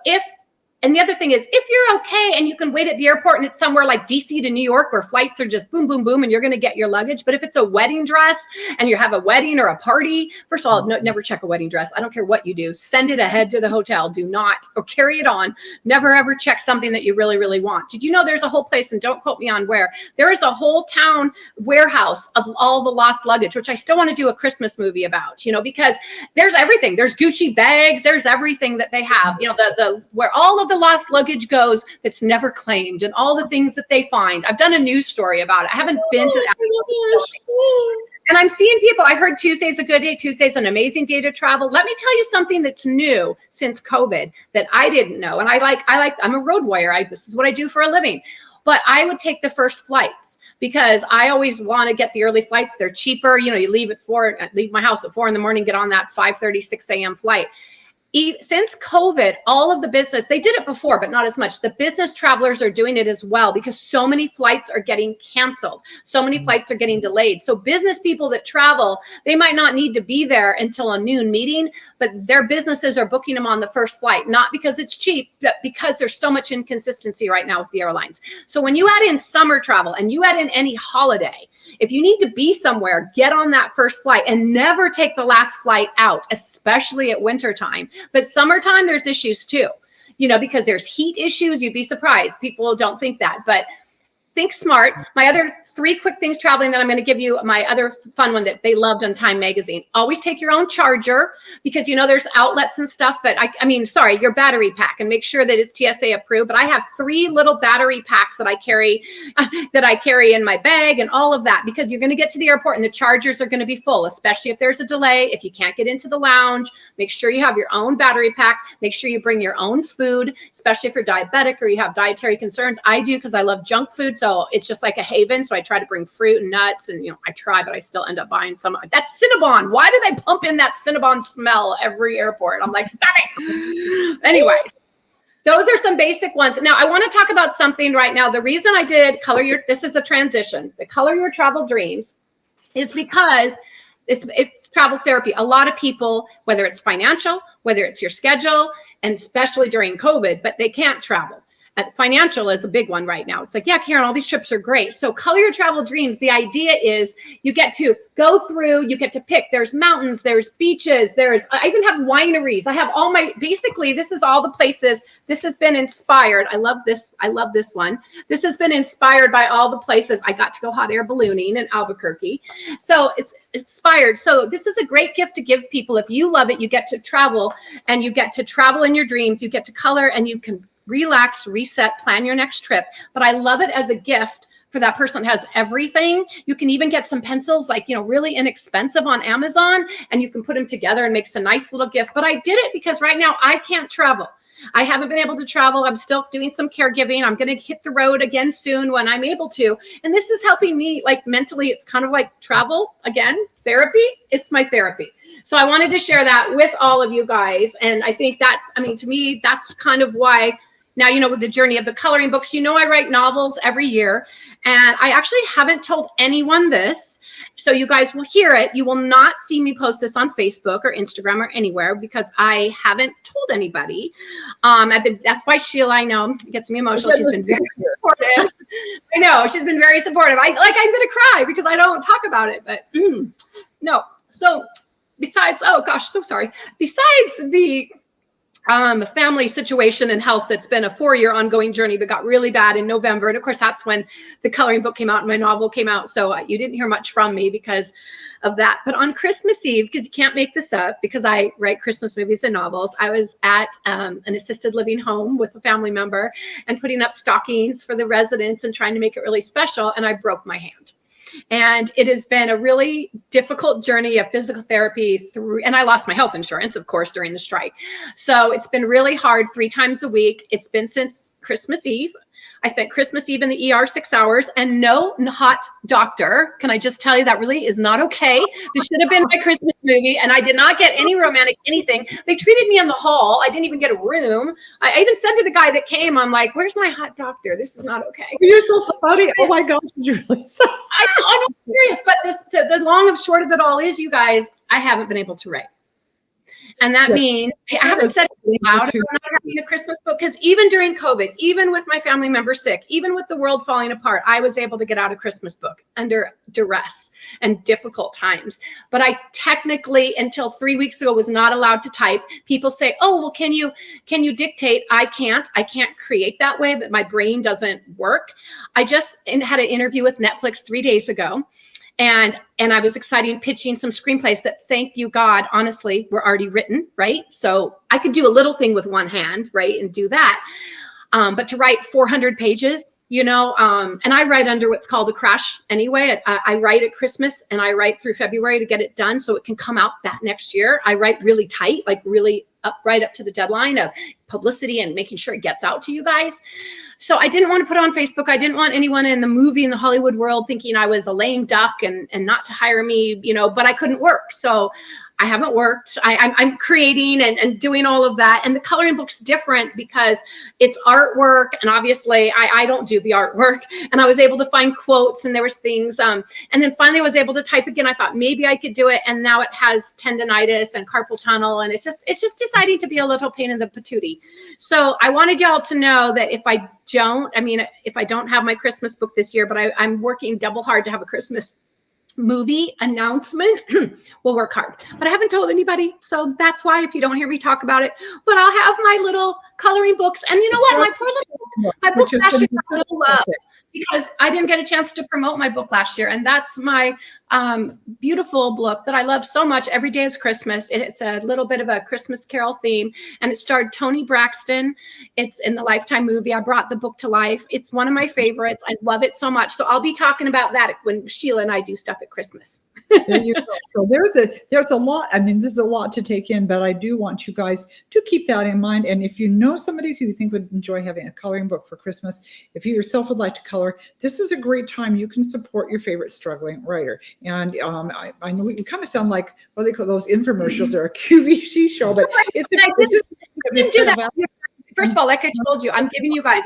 and the other thing is, if you're okay and you can wait at the airport and it's somewhere like DC to New York where flights are just boom, boom, boom, and you're going to get your luggage. But if it's a wedding dress and you have a wedding or a party, first of all, never check a wedding dress. I don't care what you do. Send it ahead to the hotel. Do not, or carry it on. Never, ever check something that you really, really want. Did you know there's a whole place, and don't quote me on where, there is a whole town warehouse of all the lost luggage, which I still want to do a Christmas movie about, you know, because there's everything. There's Gucci bags. There's everything that they have, you know, where all of the lost luggage goes that's never claimed, and all the things that they find. I've done a news story about it. I haven't been to the actual, and I'm seeing people. I heard Tuesday's a good day. Tuesday's an amazing day to travel. Let me tell you something that's new since COVID that I didn't know. And I'm a road warrior. This is what I do for a living. But I would take the first flights, because I always want to get the early flights. They're cheaper. You know, you leave my house at 4 a.m, get on that 5:30, 6 a.m. flight. Since COVID, all of the business, they did it before, but not as much. The business travelers are doing it as well, because so many flights are getting canceled. So many flights are getting delayed. So business people that travel, they might not need to be there until a noon meeting, but their businesses are booking them on the first flight, not because it's cheap, but because there's so much inconsistency right now with the airlines. So when you add in summer travel and you add in any holiday, if you need to be somewhere, get on that first flight, and never take the last flight out, especially at winter time. But summertime, there's issues too, you know, because there's heat issues. You'd be surprised. People don't think that, but think smart. My other 3 quick things traveling that I'm going to give you, my other fun one that they loved on Time Magazine. Always take your own charger, because, you know, there's outlets and stuff, but your battery pack, and make sure that it's TSA approved. But I have 3 little battery packs that I carry in my bag, and all of that, because you're going to get to the airport and the chargers are going to be full, especially if there's a delay. If you can't get into the lounge, make sure you have your own battery pack. Make sure you bring your own food, especially if you're diabetic or you have dietary concerns. I do, because I love junk food. So it's just like a haven. So I try to bring fruit and nuts, and, you know, I try, but I still end up buying some. That's Cinnabon. Why do they pump in that Cinnabon smell every airport? I'm like, stop it. Anyways, those are some basic ones. Now I want to talk about something right now. The reason I did this is the transition, the Color Your Travel Dreams, is because it's travel therapy. A lot of people, whether it's financial, whether it's your schedule, and especially during COVID, but they can't travel. Financial is a big one right now. It's like, yeah, Karen, all these trips are great. So color your travel dreams. The idea is you get to go through, you get to pick. There's mountains, there's beaches, I even have wineries. I have basically, this is all the places. This has been inspired. I love this one. This has been inspired by all the places. I got to go hot air ballooning in Albuquerque. So it's inspired. So this is a great gift to give people. If you love it, you get to travel, and you get to travel in your dreams. You get to color, and you can relax, reset, plan your next trip. But I love it as a gift for that person that has everything. You can even get some pencils, like, really inexpensive on Amazon, and you can put them together and makes a nice little gift. But I did it because right now I can't travel. I haven't been able to travel. I'm still doing some caregiving. I'm going to hit the road again soon when I'm able to. And this is helping me, like, mentally. It's kind of like travel again, therapy. It's my therapy. So I wanted to share that with all of you guys. And I think that, to me, that's kind of why now, with the journey of the coloring books, I write novels every year, and I actually haven't told anyone this. So you guys will hear it. You will not see me post this on Facebook or Instagram or anywhere because I haven't told anybody. That's why Sheila, I know, gets me emotional. She's been very supportive. I know, she's been very supportive. I'm going to cry because I don't talk about it, but no. So besides, oh gosh, so sorry. Besides the family situation and health, that's been a 4-year ongoing journey that got really bad in November. And of course, that's when the coloring book came out and my novel came out. So you didn't hear much from me because of that. But on Christmas Eve, because you can't make this up, because I write Christmas movies and novels, I was at an assisted living home with a family member and putting up stockings for the residents and trying to make it really special. And I broke my hand. And it has been a really difficult journey of physical therapy and I lost my health insurance, of course, during the strike. So it's been really hard 3 times a week. It's been since Christmas Eve. I spent Christmas Eve in the ER 6 hours and no hot doctor. Can I just tell you that really is not okay? This should have been my Christmas movie, and I did not get any romantic anything. They treated me in the hall. I didn't even get a room. I even said to the guy that came, I'm like, where's my hot doctor? This is not okay. You're so funny. Oh my gosh, did you really say? I'm serious, but the long and short of it all is, you guys, I haven't been able to write. And that means I haven't said it loud about not having a Christmas book, because even during COVID, even with my family member sick, even with the world falling apart, I was able to get out a Christmas book under duress and difficult times. But I technically, until 3 weeks ago, was not allowed to type. People say, oh, well, can you dictate? I can't create that way, but my brain doesn't work. I just had an interview with Netflix 3 days ago. And I was excited pitching some screenplays that, thank you God, honestly, were already written, right? So I could do a little thing with one hand, right, and do that. But to write 400 pages, and I write under what's called a crash anyway. I write at Christmas and I write through February to get it done so it can come out that next year. I write really tight, like really right up to the deadline of publicity and making sure it gets out to you guys. So I didn't want to put it on Facebook. I didn't want anyone in the movie, in the Hollywood world, thinking I was a lame duck and not to hire me, but I couldn't work. So I haven't worked. I'm creating and doing all of that. And the coloring book's different because it's artwork. And obviously I don't do the artwork. And I was able to find quotes and there was things. And then finally I was able to type again. I thought maybe I could do it. And now it has tendonitis and carpal tunnel. And it's just deciding to be a little pain in the patootie. So I wanted y'all to know that if I don't have my Christmas book this year, but I'm working double hard to have a Christmas movie announcement. We'll work hard, but I haven't told anybody. So that's why, if you don't hear me talk about it, but I'll have my little coloring books. And you know what? My book last year got a little up because I didn't get a chance to promote my book last year. And that's my beautiful book that I love so much. Every Day is Christmas. It's a little bit of a Christmas Carol theme, and it starred Toni Braxton. It's in the Lifetime movie. I brought the book to life. It's one of my favorites. I love it so much. So I'll be talking about that when Sheila and I do stuff at Christmas. There you go. So there's a lot. This is a lot to take in, but I do want you guys to keep that in mind. And if you know somebody who you think would enjoy having a coloring book for Christmas, if you yourself would like to color, this is a great time. You can support your favorite struggling writer. And I know we kind of sound like, what do they call those infomercials or a QVC show, but it's didn't do that. First of all, like I told you, I'm giving you guys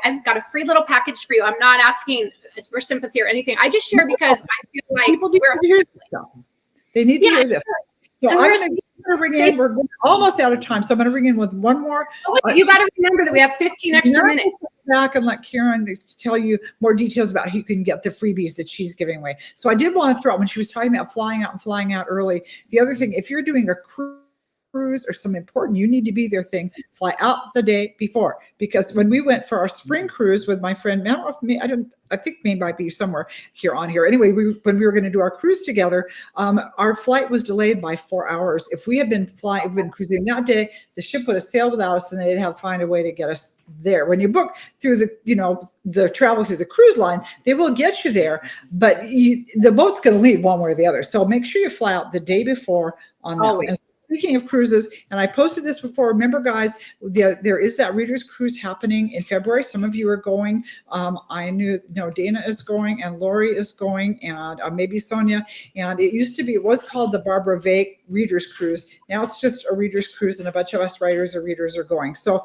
I've got a free little package for you. I'm not asking for sympathy or anything. I just share because I feel like people need to hear stuff. They need to Yeah, hear this. So and I'm we're going to ring in. We're almost out of time. So I'm going to ring in with one more. oh, wait, you got to remember that we have 15 extra minutes. Back and let Karen tell you more details about how you can get the freebies that she's giving away. So I did want to throw out when she was talking about flying out and flying out early. The other thing, if you're doing a cruise or some important you need to be there thing, fly out the day before, because when we went for our spring cruise with my friend, I think maybe might be somewhere here on here. Anyway, when we were going to do our cruise together, our flight was delayed by 4 hours. If we had been cruising that day, the ship would have sailed without us, and they'd have to find a way to get us there. When you book through the travel through the cruise line, they will get you there, but the boat's going to leave one way or the other. So make sure you fly out the day before on that. Always. Speaking of cruises, and I posted this before, remember guys, there is that Readers Cruise happening in February. Some of you are going. I know Dana is going, and Lori is going, and maybe Sonia. And it was called the Barbara Vay Readers Cruise. Now it's just a Readers Cruise, and a bunch of us writers or readers are going. So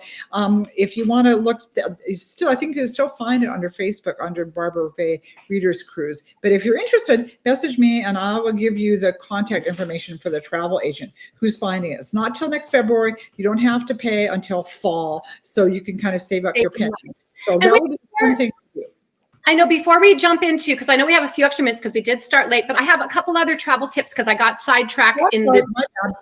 if you want to look, I think you can still find it under Facebook under Barbara Vay Readers Cruise. But if you're interested, message me, and I will give you the contact information for the travel agent who's finding it. It's not till next February. You don't have to pay until fall, so you can kind of save up your pension. So that would be one thing to do. I know before we jump into, because I know we have a few extra minutes because we did start late, but I have a couple other travel tips because I got sidetracked in the.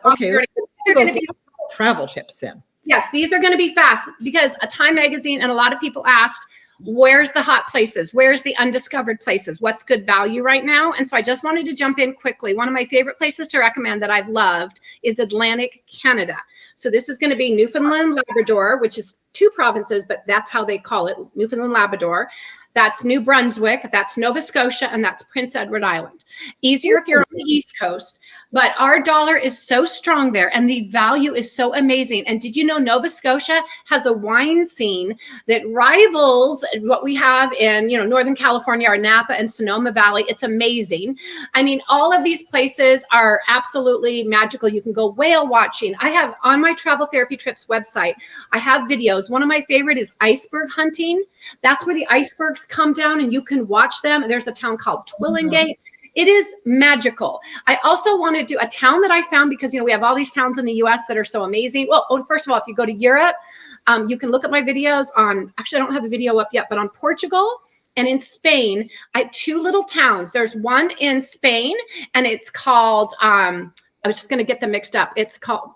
Okay, they're going to be travel tips then. Yes, these are going to be fast because a Time magazine and a lot of people asked, where's the hot places? Where's the undiscovered places? What's good value right now? And so I just wanted to jump in quickly. One of my favorite places to recommend that I've loved is Atlantic Canada. So this is going to be Newfoundland, Labrador, which is 2 provinces, but that's how they call it, Newfoundland, Labrador. That's New Brunswick, that's Nova Scotia, and that's Prince Edward Island. Easier if you're on the East Coast, but our dollar is so strong there and the value is so amazing. And did you know Nova Scotia has a wine scene that rivals what we have in, Northern California, our Napa and Sonoma Valley? It's amazing. I mean, all of these places are absolutely magical. You can go whale watching. I have on my Travel Therapy Trips website, I have videos. One of my favorite is iceberg hunting. That's where the icebergs come down and you can watch them. And there's a town called Twillingate. It is magical. I also want to do a town that I found because, we have all these towns in the US that are so amazing. Well, first of all, if you go to Europe, you can look at my videos on, actually, I don't have the video up yet, but on Portugal and in Spain, I had 2 little towns. There's one in Spain and it's called, I was just going to get them mixed up. It's called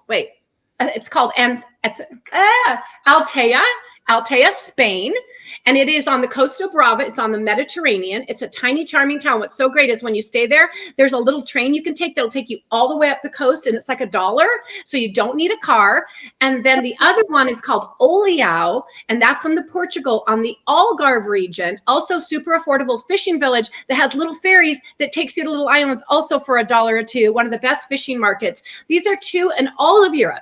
Altea, Spain, and it is on the Costa Brava. It's on the Mediterranean. It's a tiny, charming town. What's so great is when you stay there, there's a little train you can take that'll take you all the way up the coast, and it's like $1, so you don't need a car. And then the other one is called Oleao, and that's in the Portugal on the Algarve region. Also super affordable fishing village that has little ferries that takes you to little islands, also for $1 or $2. One of the best fishing markets. These are 2 in all of Europe.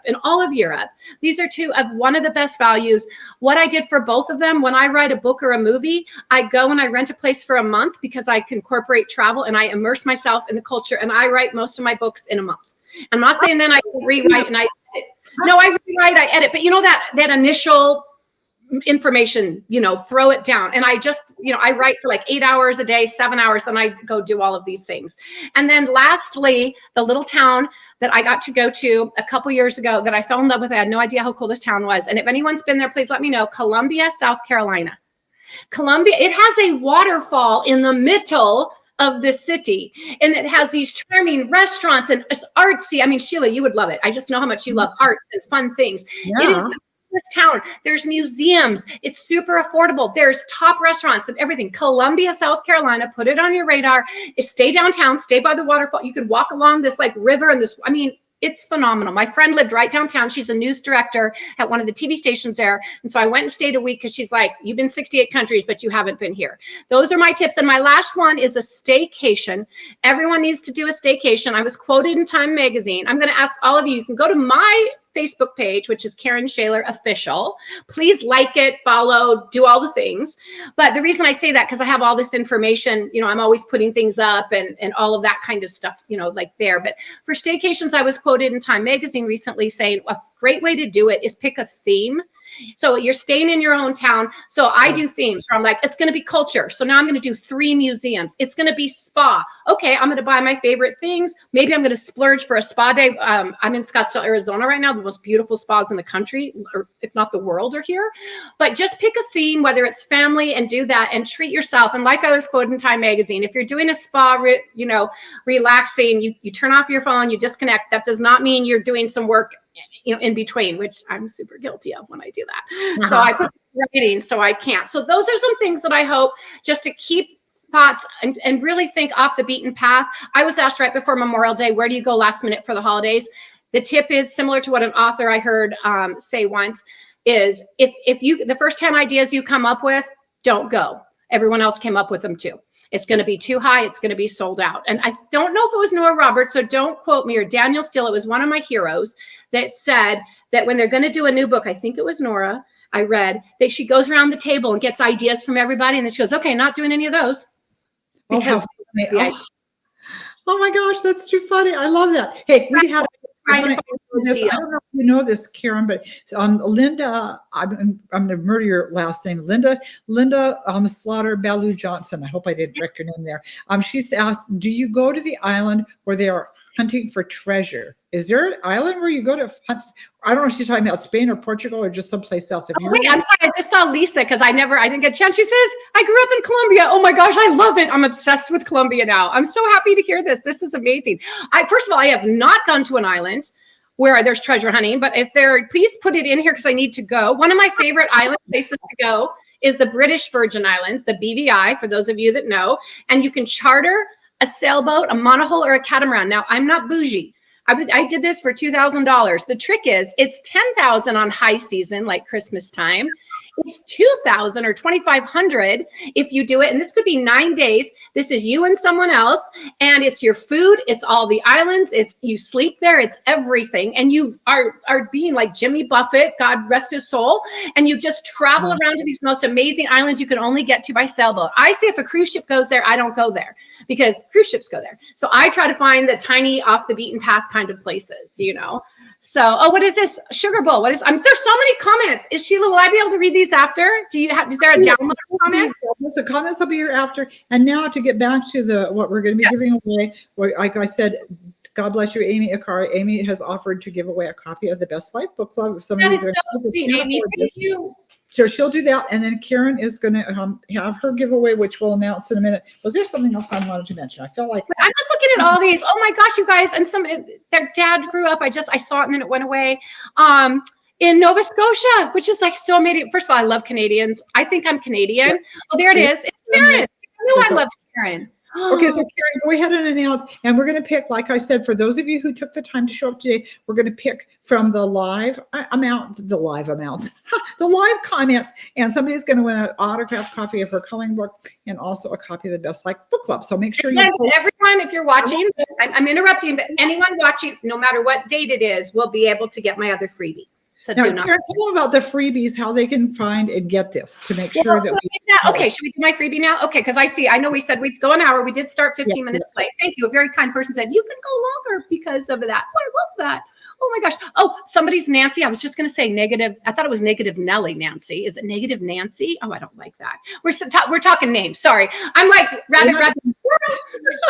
These are 2 of one of the best values. What I did for both of them, when I write a book or a movie, I go and I rent a place for a month because I can incorporate travel and I immerse myself in the culture, and I write most of my books in a month. I'm not saying then I rewrite and I edit. No, I rewrite, I edit, but that initial information, throw it down. And I just, I write for like 8 hours a day, 7 hours, and I go do all of these things. And then lastly, the little town that I got to go to a couple years ago that I fell in love with. I had no idea how cool this town was. And if anyone's been there, please let me know. Columbia, South Carolina. Columbia, it has a waterfall in the middle of the city, and it has these charming restaurants, and it's artsy. I mean, Sheila, you would love it. I just know how much you love arts and fun things. Yeah. It is this town. There's museums. It's super affordable. There's top restaurants and everything. Columbia, South Carolina, put it on your radar. Stay downtown, stay by the waterfall. You can walk along this river and this, it's phenomenal. My friend lived right downtown. She's a news director at one of the TV stations there. And so I went and stayed a week because she's like, you've been 68 countries, but you haven't been here. Those are my tips. And my last one is a staycation. Everyone needs to do a staycation. I was quoted in Time magazine. I'm going to ask all of you, you can go to my Facebook page, which is Karen Schaler Official. Please like it, follow, do all the things. But the reason I say that, because I have all this information, I'm always putting things up and all of that kind of stuff, there. But for staycations, I was quoted in Time magazine recently saying a great way to do it is pick a theme. So you're staying in your own town. So I do themes where I'm like, it's going to be culture. So now I'm going to do 3 museums. It's going to be spa. Okay, I'm going to buy my favorite things. Maybe I'm going to splurge for a spa day. I'm in Scottsdale, Arizona right now. The most beautiful spas in the country, or if not the world, are here. But just pick a theme, whether it's family, and do that and treat yourself. And like I was quoted in Time Magazine, if you're doing a spa, relaxing, you turn off your phone, you disconnect. That does not mean you're doing some work in between, which I'm super guilty of when I do that. So I put writing, so I can't. So those are some things that I hope just to keep thoughts and really think off the beaten path. I was asked right before Memorial Day, where do you go last minute for the holidays? The tip is similar to what an author I heard say once, is if you, the first 10 ideas you come up with, don't go. Everyone else came up with them too. It's going to be too high. It's going to be sold out. And I don't know if it was Nora Roberts, so don't quote me, or Daniel Steele. It was one of my heroes that said that when they're going to do a new book, I think it was Nora, I read, that she goes around the table and gets ideas from everybody. And then she goes, okay, not doing any of those. Because oh my gosh, that's too funny. I love that. Hey, we had I don't know if you know this, Karen, but Linda, I'm going to murder your last name, Linda Slaughter Ballou Johnson. I hope I didn't wreck your name there. She's asked, do you go to the island where they are hunting for treasure? Is there an island where you go to hunt? I don't know if she's talking about Spain or Portugal or just someplace else. Wait, I'm sorry. I just saw Lisa because I didn't get a chance. She says, I grew up in Colombia. Oh my gosh, I love it. I'm obsessed with Colombia now. I'm so happy to hear this. This is amazing. First of all, I have not gone to an island where there's treasure hunting, but if there, please put it in here because I need to go. One of my favorite island places to go is the British Virgin Islands, the BVI, for those of you that know, and you can charter a sailboat, a monohull, or a catamaran. Now, I'm not bougie. I did this for $2,000. The trick is it's $10,000 on high season, like Christmas time. It's $2,000 or $2,500 if you do it. And this could be 9 days. This is you and someone else. And it's your food. It's all the islands. It's you sleep there. It's everything. And you are being like Jimmy Buffett, God rest his soul. And you just travel around to these most amazing islands you can only get to by sailboat. I say if a cruise ship goes there, I don't go there because cruise ships go there. So I try to find the tiny off the beaten path kind of places, So, what is this? Sugar Bowl. What is, there's so many comments. Sheila, will I be able to read these after? Is there a download of comments? The comments will be here after. And now to get back to what we're going to be giving away, like I said, God bless you, Amy Akari. Amy has offered to give away a copy of the Best Life Book Club. If somebody's that is so sweet, Amy. Thank you. So she'll do that, and then Karen is going to have her giveaway, which we'll announce in a minute. Was there something else I wanted to mention? I felt like I'm just looking at all these. Oh my gosh, you guys! And their dad grew up. I saw it, and then it went away. In Nova Scotia, which is like so amazing. First of all, I love Canadians. I think I'm Canadian. Yes. Oh, there it is. It's Karen. I knew I loved Karen. Okay, so Karen, go ahead and announce, and we're going to pick, like I said, for those of you who took the time to show up today, we're going to pick from the live comments, and somebody's going to win an autographed copy of her coloring book and also a copy of the Best Life Book Club. So make sure everyone, if you're watching, I'm interrupting, but anyone watching, no matter what date it is, will be able to get my other freebie. So now, Karen, tell them about the freebies, how they can find and get this to make sure okay, should we do my freebie now? Okay, because I know we said we'd go an hour. We did start 15 minutes late. Thank you. A very kind person said, you can go longer because of that. Oh, I love that. Oh my gosh. Oh, somebody's Nancy. I was just going to say negative. I thought it was negative Nelly Nancy. Is it negative Nancy? Oh, I don't like that. We're talking names. Sorry. I'm like rabbit.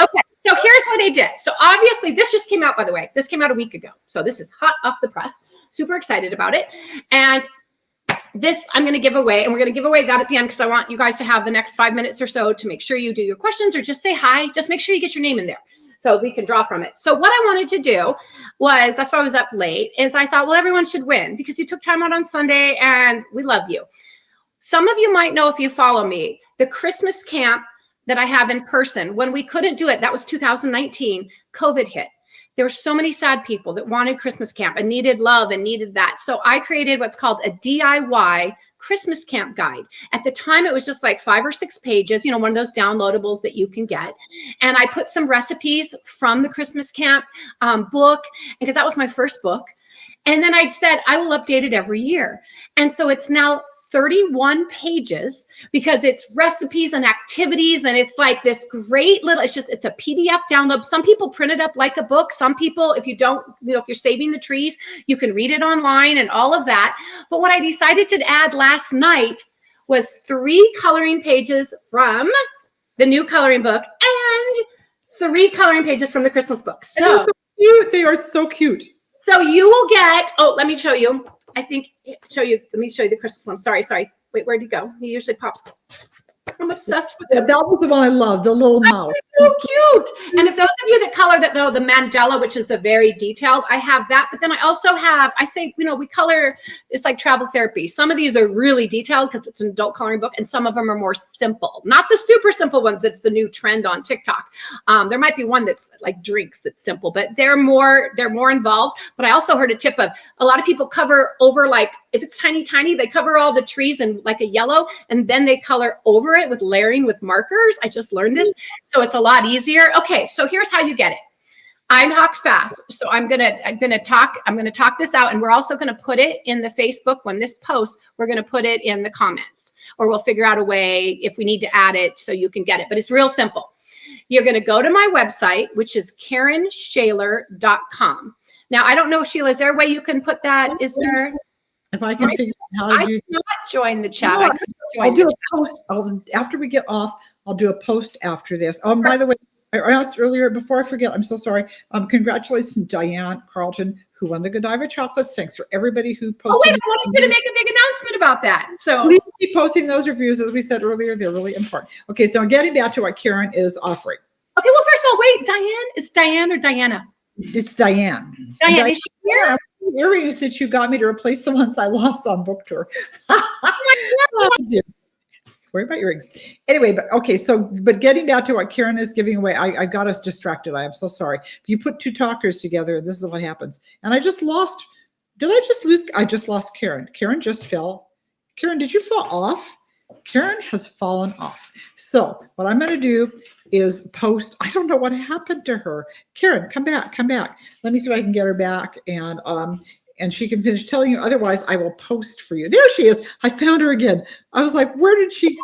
Okay. So here's what I did. So obviously this just came out, by the way. This came out a week ago. So this is hot off the press. Super excited about it. And this I'm going to give away, and we're going to give away that at the end because I want you guys to have the next 5 minutes or so to make sure you do your questions or just say hi. Just make sure you get your name in there so we can draw from it. So what I wanted to do was, that's why I was up late, is I thought, well, everyone should win because you took time out on Sunday and we love you. Some of you might know if you follow me, the Christmas camp that I have in person, when we couldn't do it, that was 2019, COVID hit. There were so many sad people that wanted Christmas camp and needed love and needed that. So I created what's called a DIY Christmas camp guide. At the time, it was just like 5 or 6 pages, one of those downloadables that you can get. And I put some recipes from the Christmas camp book, because that was my first book. And then I said, I will update it every year. And so it's now 31 pages because it's recipes and activities. And it's like this great little, it's a PDF download. Some people print it up like a book. Some people, if you don't, if you're saving the trees, you can read it online and all of that. But what I decided to add last night was 3 coloring pages from the new coloring book and 3 coloring pages from the Christmas book. So cute. They are so cute. So you will get, let me show you. Let me show you the Christmas one. Sorry. Wait, where'd he go? He usually pops. I'm obsessed with it. That was the one I love, the little mouse. So cute. And if those of you that color that know the mandala, which is the very detailed, I have that. But then I also have, I say, we color, it's like travel therapy. Some of these are really detailed because it's an adult coloring book, and some of them are more simple. Not the super simple ones. It's the new trend on TikTok. There might be one that's like drinks that's simple, but they're more involved. But I also heard a tip of a lot of people cover over, like if it's tiny, they cover all the trees in like a yellow, and then they color over it with layering with markers. I just learned this. So it's a lot easier. Okay, so here's how you get it. I talk fast, so I'm gonna talk this out, and we're also gonna put it in the Facebook. When this posts, we're gonna put it in the comments, or we'll figure out a way if we need to add it so you can get it. But it's real simple. You're gonna go to my website, which is KarenSchaler.com. Now I don't know, Sheila, is there a way you can put that? Is there? If I can figure out how to do I cannot join the chat. No, I'll do a post. After we get off, I'll do a post after this. By the way, I asked earlier, before I forget, I'm so sorry. Congratulations, Diane Carlton, who won the Godiva chocolates. Thanks for everybody who posted. Oh, wait, I wanted you to make a big announcement about that. So please keep posting those reviews. As we said earlier, they're really important. Okay, so getting back to what Karen is offering. Okay, well, first of all, wait, Diane, is Diane or Diana? It's Diane. Diane, is she here? Earrings that you got me to replace the ones I lost on book tour. Worry about earrings. Anyway, but getting back to what Karen is giving away, I got us distracted. I am so sorry. You put 2 talkers together, this is what happens. And I just lost. Did I just lose? I just lost Karen. Karen just fell. Karen, did you fall off? Karen has fallen off. So what I'm going to do is post. I don't know what happened to her. Karen, come back. Let me see if I can get her back, and she can finish telling you. Otherwise, I will post for you. There she is. I found her again. I was like, where did she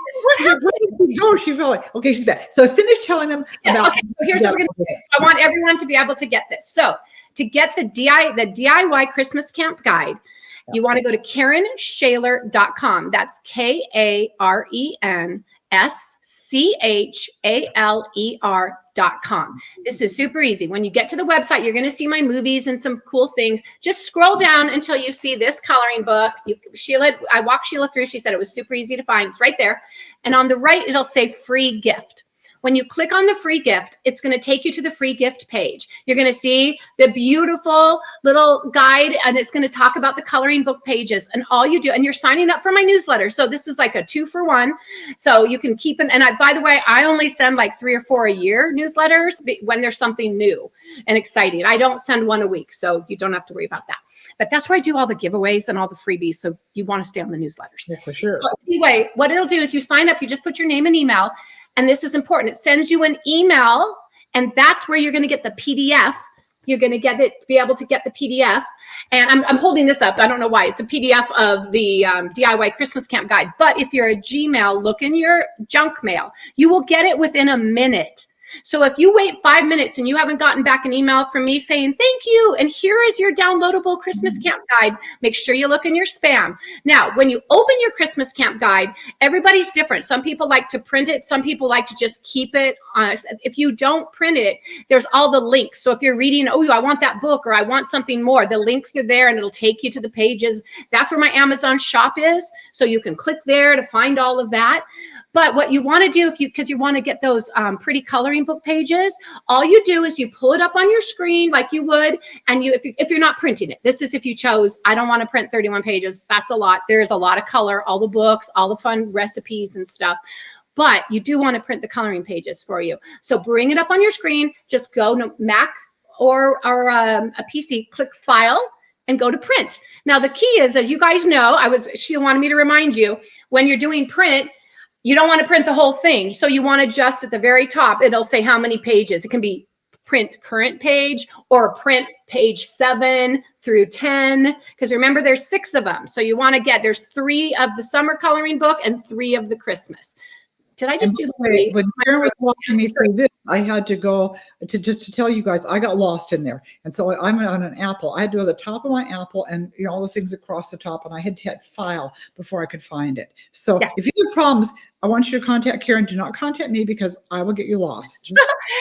go? She fell away. Okay, she's back. So I finished telling them about. Okay, so here's what we're going to do. So I want everyone to be able to get this. So to get the DIY Christmas Camp Guide, you want to go to KarenSchaler.com. That's KarenSchaler.com. This is super easy. When you get to the website, you're going to see my movies and some cool things. Just scroll down until you see this coloring book. I walked Sheila through. She said it was super easy to find. It's right there. And on the right, it'll say free gift. When you click on the free gift, it's going to take you to the free gift page. You're going to see the beautiful little guide, and it's going to talk about the coloring book pages. And all you do, and you're signing up for my newsletter. So this is like a 2-for-1. So you can keep it. And by the way, I only send like 3 or 4 a year newsletters when there's something new and exciting. I don't send 1 a week, so you don't have to worry about that. But that's where I do all the giveaways and all the freebies. So you want to stay on the newsletters. Yeah, for sure. So anyway, what it'll do is you sign up, you just put your name and email. And this is important. It sends you an email, and that's where you're going to get the PDF. You're going to be able to get the PDF. And I'm holding this up. I don't know why. It's a PDF of the DIY Christmas Camp Guide. But if you're a Gmail, look in your junk mail. You will get it within a minute. So if you wait 5 minutes and you haven't gotten back an email from me saying, thank you, and here is your downloadable Christmas Camp Guide, make sure you look in your spam. Now, when you open your Christmas Camp Guide, everybody's different. Some people like to print it. Some people like to just keep it. If you don't print it, there's all the links. So if you're reading, oh, I want that book, or I want something more, the links are there, and it'll take you to the pages. That's where my Amazon shop is. So you can click there to find all of that. But what you want to do, because you want to get those pretty coloring book pages, all you do is you pull it up on your screen like you would, and if you're not printing it. This is if you chose, I don't want to print 31 pages. That's a lot. There's a lot of color, all the books, all the fun recipes and stuff. But you do want to print the coloring pages for you. So bring it up on your screen. Just go to Mac or a PC, click File, and go to Print. Now the key is, as you guys know, she wanted me to remind you, when you're doing print, you don't want to print the whole thing. So you want to just at the very top, it'll say how many pages. It can be print current page or print page 7 through 10, because remember there's 6 of them. So you want to get, there's 3 of the summer coloring book and 3 of the Christmas. Did I just do 3? When Karen was walking me through this, I had to go to tell you guys, I got lost in there. And so I'm on an apple. I had to go to the top of my apple and all the things across the top, and I had to hit file before I could find it. So if you have problems, I want you to contact Karen. Do not contact me because I will get you lost.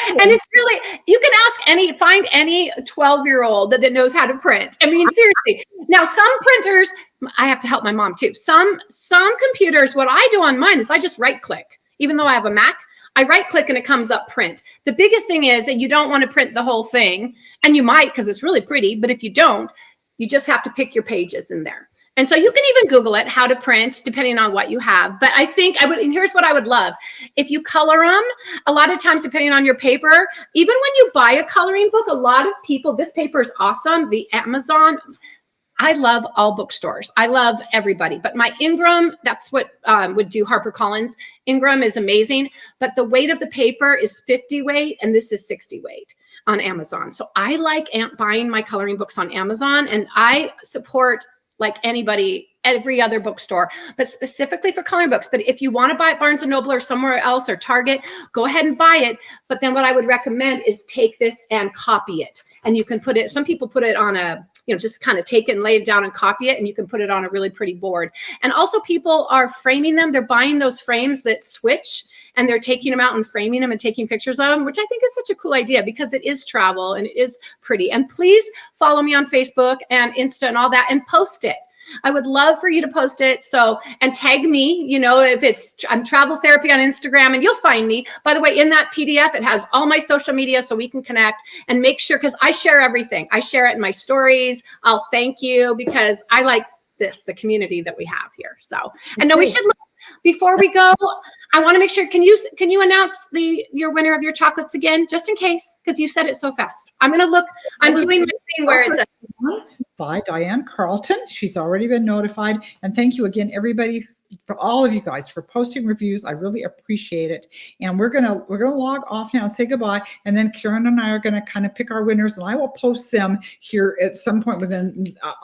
And it's really, you can ask find any 12-year-old that knows how to print. I mean, seriously. Now, some printers, I have to help my mom too. Some computers, what I do on mine is I just right click. Even though I have a Mac, I right click and it comes up print. The biggest thing is that you don't want to print the whole thing, and you might because it's really pretty, but if you don't, you just have to pick your pages in there. And so you can even Google it, how to print, depending on what you have. But I think I would, and here's what I would love. If you color them, a lot of times, depending on your paper, even when you buy a coloring book, a lot of people, this paper is awesome. The Amazon, I love all bookstores. I love everybody, but my Ingram, that's what would do HarperCollins. Ingram is amazing, but the weight of the paper is 50 weight, and this is 60 weight on Amazon. So I like buying my coloring books on Amazon, and I support, like anybody, every other bookstore, but specifically for coloring books. But if you want to buy at Barnes & Noble or somewhere else or Target, go ahead and buy it. But then what I would recommend is take this and copy it. And you can put it, some people put it on a, just kind of take it and lay it down and copy it, and you can put it on a really pretty board. And also people are framing them. They're buying those frames that switch, and they're taking them out and framing them and taking pictures of them, which I think is such a cool idea because it is travel and it is pretty. And please follow me on Facebook and Insta and all that, and post it. I would love for you to post it. So, and tag me, if it's, I'm Travel Therapy on Instagram, and you'll find me. By the way, in that PDF, it has all my social media so we can connect, and make sure, because I share everything. I share it in my stories. I'll thank you because I like the community that we have here. So, and no, we should look, before we go, I want to make sure, can you announce your winner of your chocolates again, just in case, because you said it so fast. I'm going to look, I'm doing my thing where it's by Diane Carlton. She's already been notified. And thank you again, everybody, for all of you guys for posting reviews. I really appreciate it. And we're gonna log off now and say goodbye. And then Karen and I are gonna kind of pick our winners, and I will post them here at some point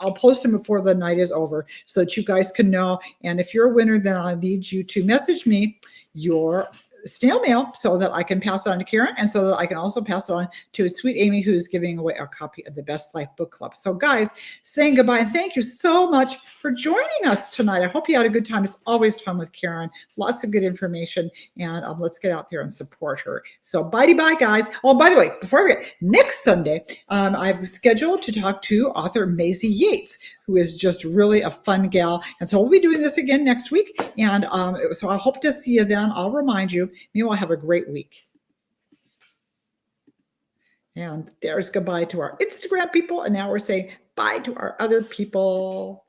I'll post them before the night is over so that you guys can know. And if you're a winner, then I need you to message me your snail mail so that I can pass it on to Karen, and so that I can also pass it on to sweet Amy, who's giving away a copy of the Best Life Book Club. So guys, saying goodbye, and thank you so much for joining us tonight. I hope you had a good time. It's always fun with Karen. Lots of good information, and let's get out there and support her. So bye guys. Oh, by the way, before we get, next Sunday, I've scheduled to talk to author Maisie Yates, who is just really a fun gal. And so we'll be doing this again next week. And so I hope to see you then. I'll remind you. Meanwhile, have a great week. And there's goodbye to our Instagram people. And now we're saying bye to our other people.